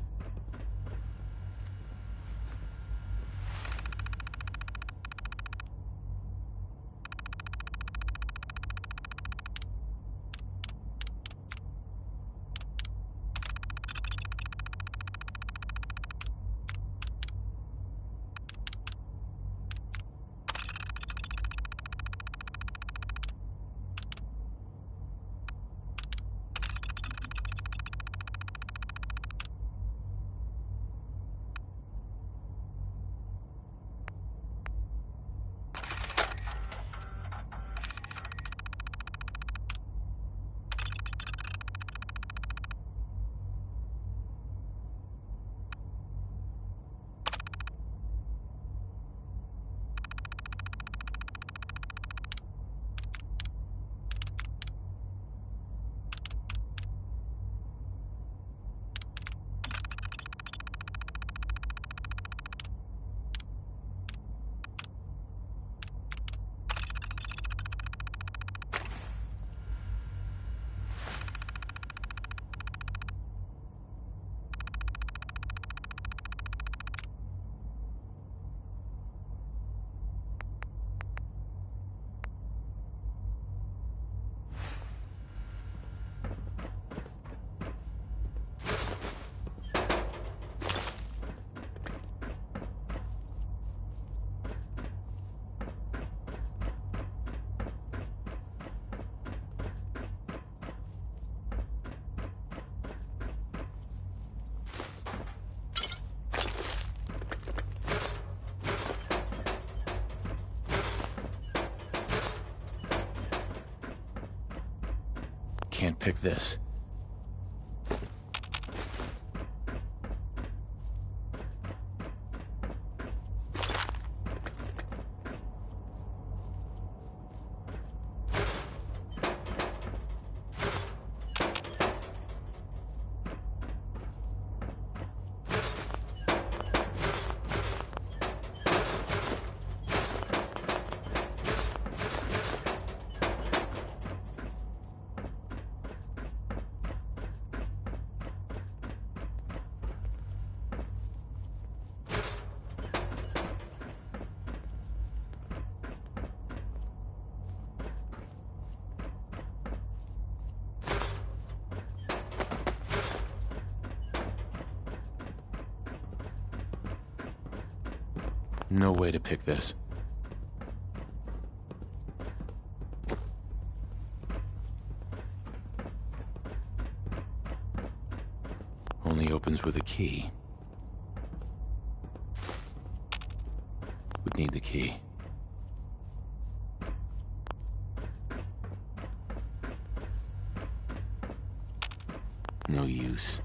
can't pick this. No way to pick this. Only opens with a key. Would need the key. No use.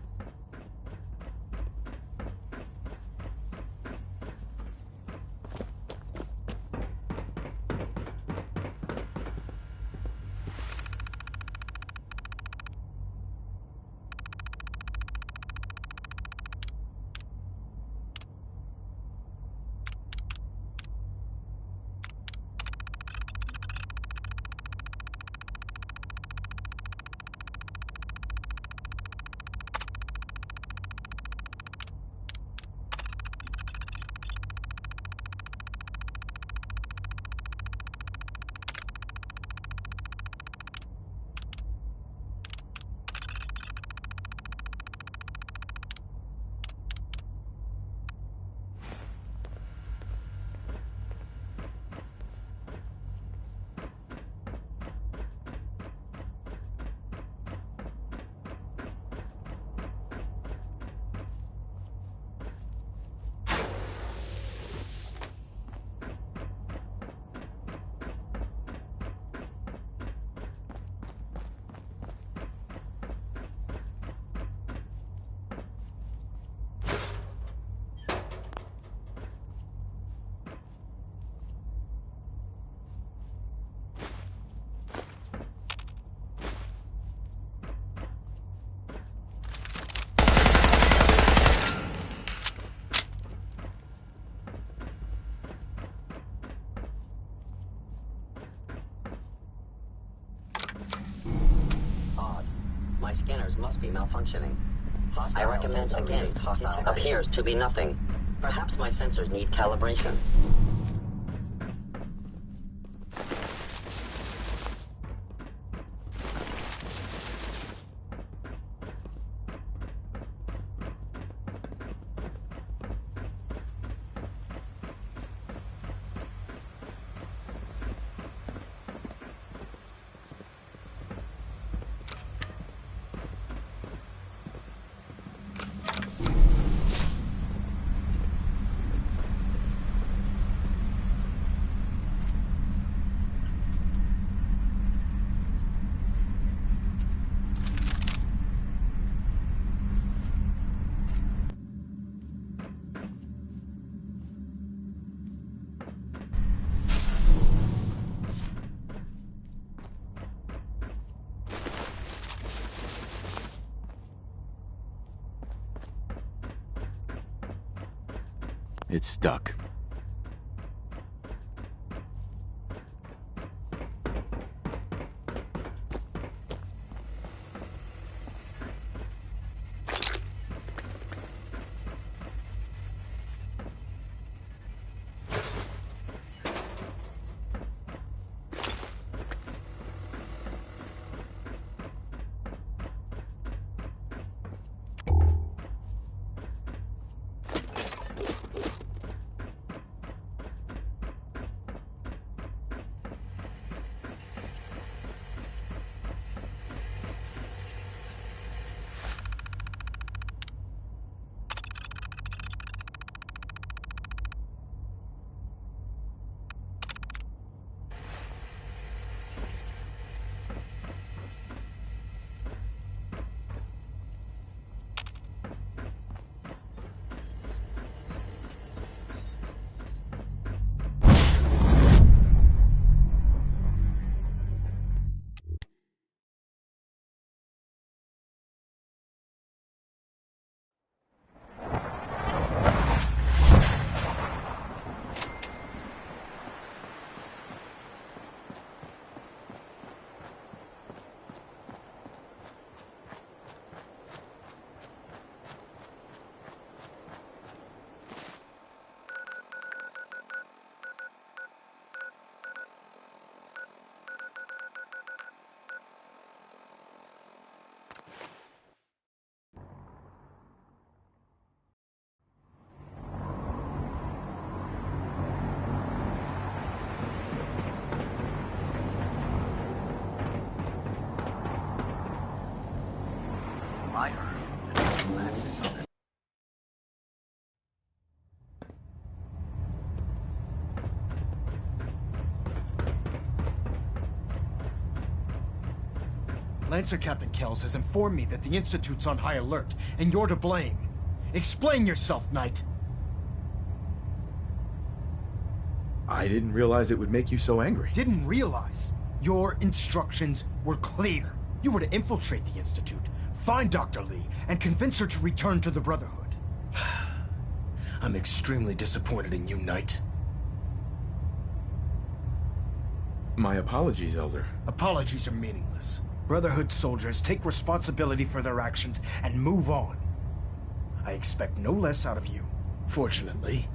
My scanners must be malfunctioning. I recommend against hostile. Appears to be nothing. Perhaps my sensors need calibration.
It's stuck.
Lancer Captain Kells has informed me that the Institute's on high alert, and you're to blame. Explain yourself, Knight.
I didn't realize it would make you so angry.
Didn't realize? Your instructions were clear. You were to infiltrate the Institute, find Dr. Lee, and convince her to return to the Brotherhood. I'm extremely disappointed in you, Knight.
My apologies, Elder.
Apologies are meaningless. Brotherhood soldiers take responsibility for their actions and move on. I expect no less out of you. Fortunately,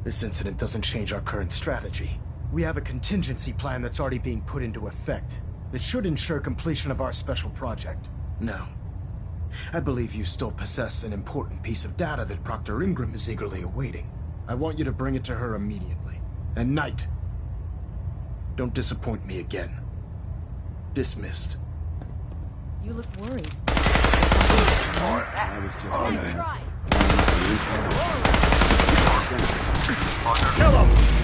this incident doesn't change our current strategy. We have a contingency plan that's already being put into effect that should ensure completion of our special project. Now, I believe you still possess an important piece of data that Proctor Ingram is eagerly awaiting. I want you to bring it to her immediately. And Knight, don't disappoint me again. Dismissed.
You look worried.
I was just
Kill him!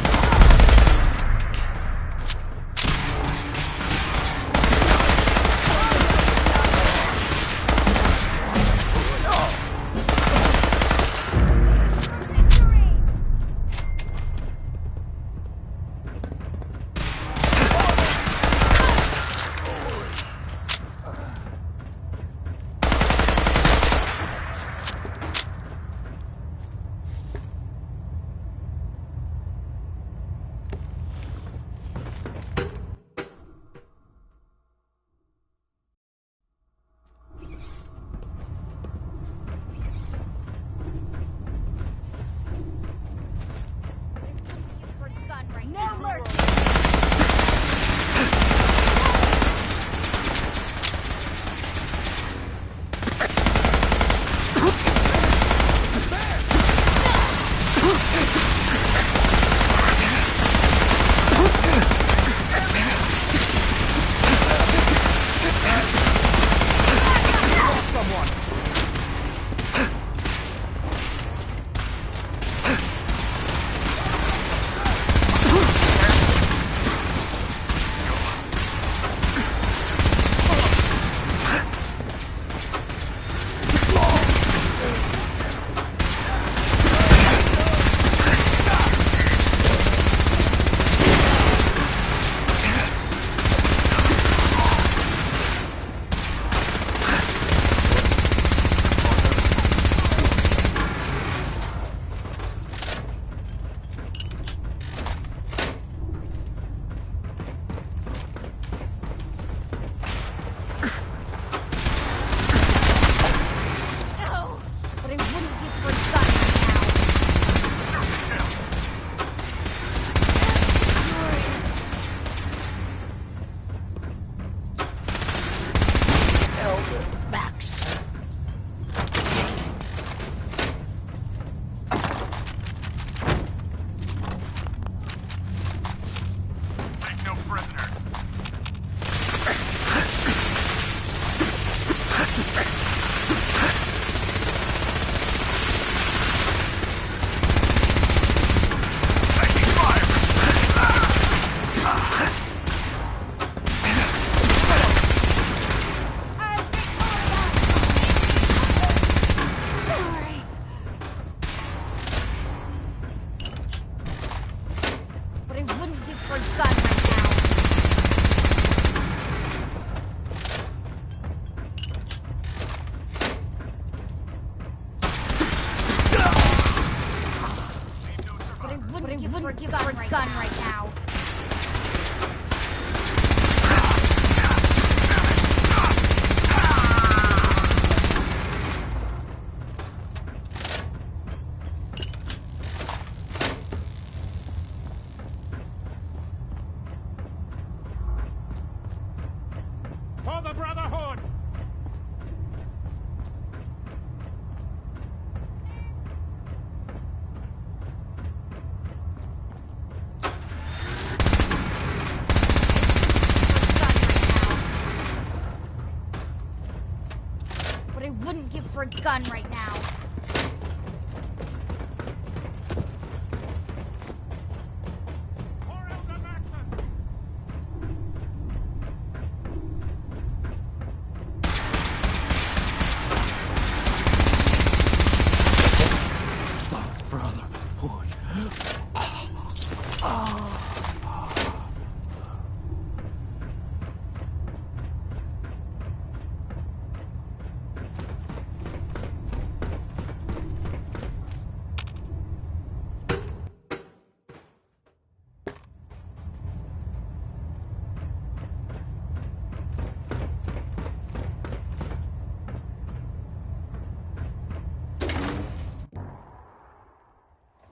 For a gun right now.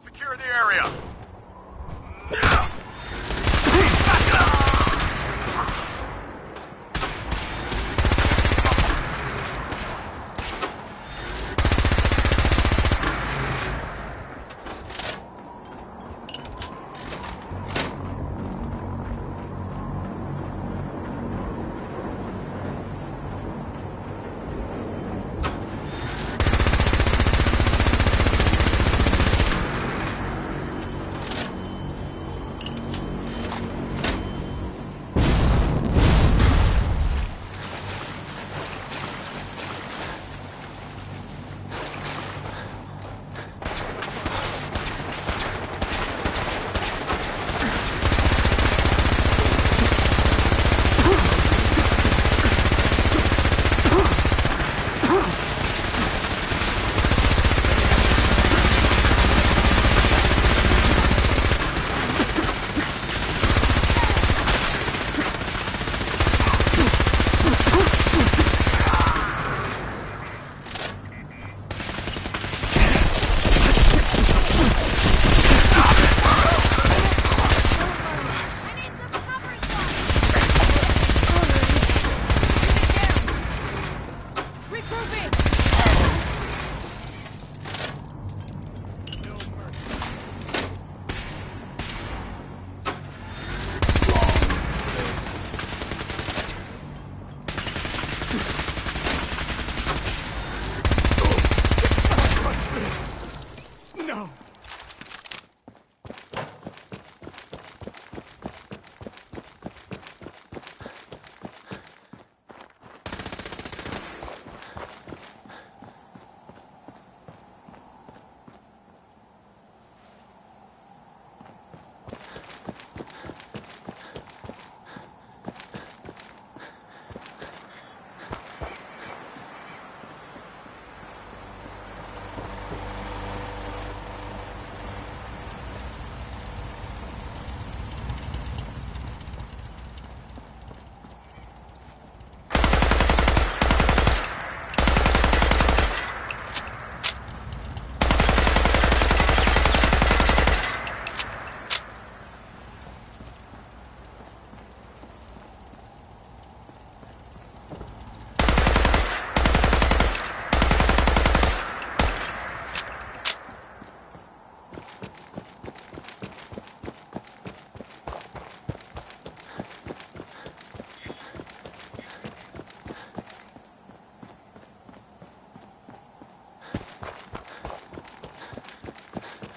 Secure the area.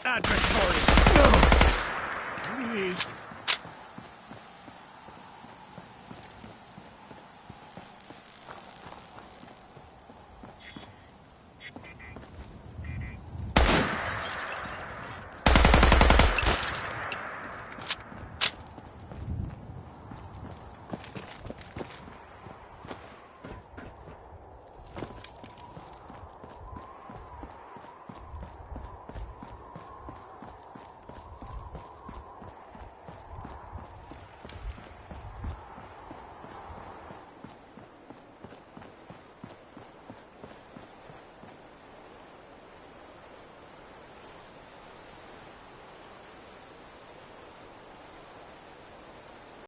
Advent, Please.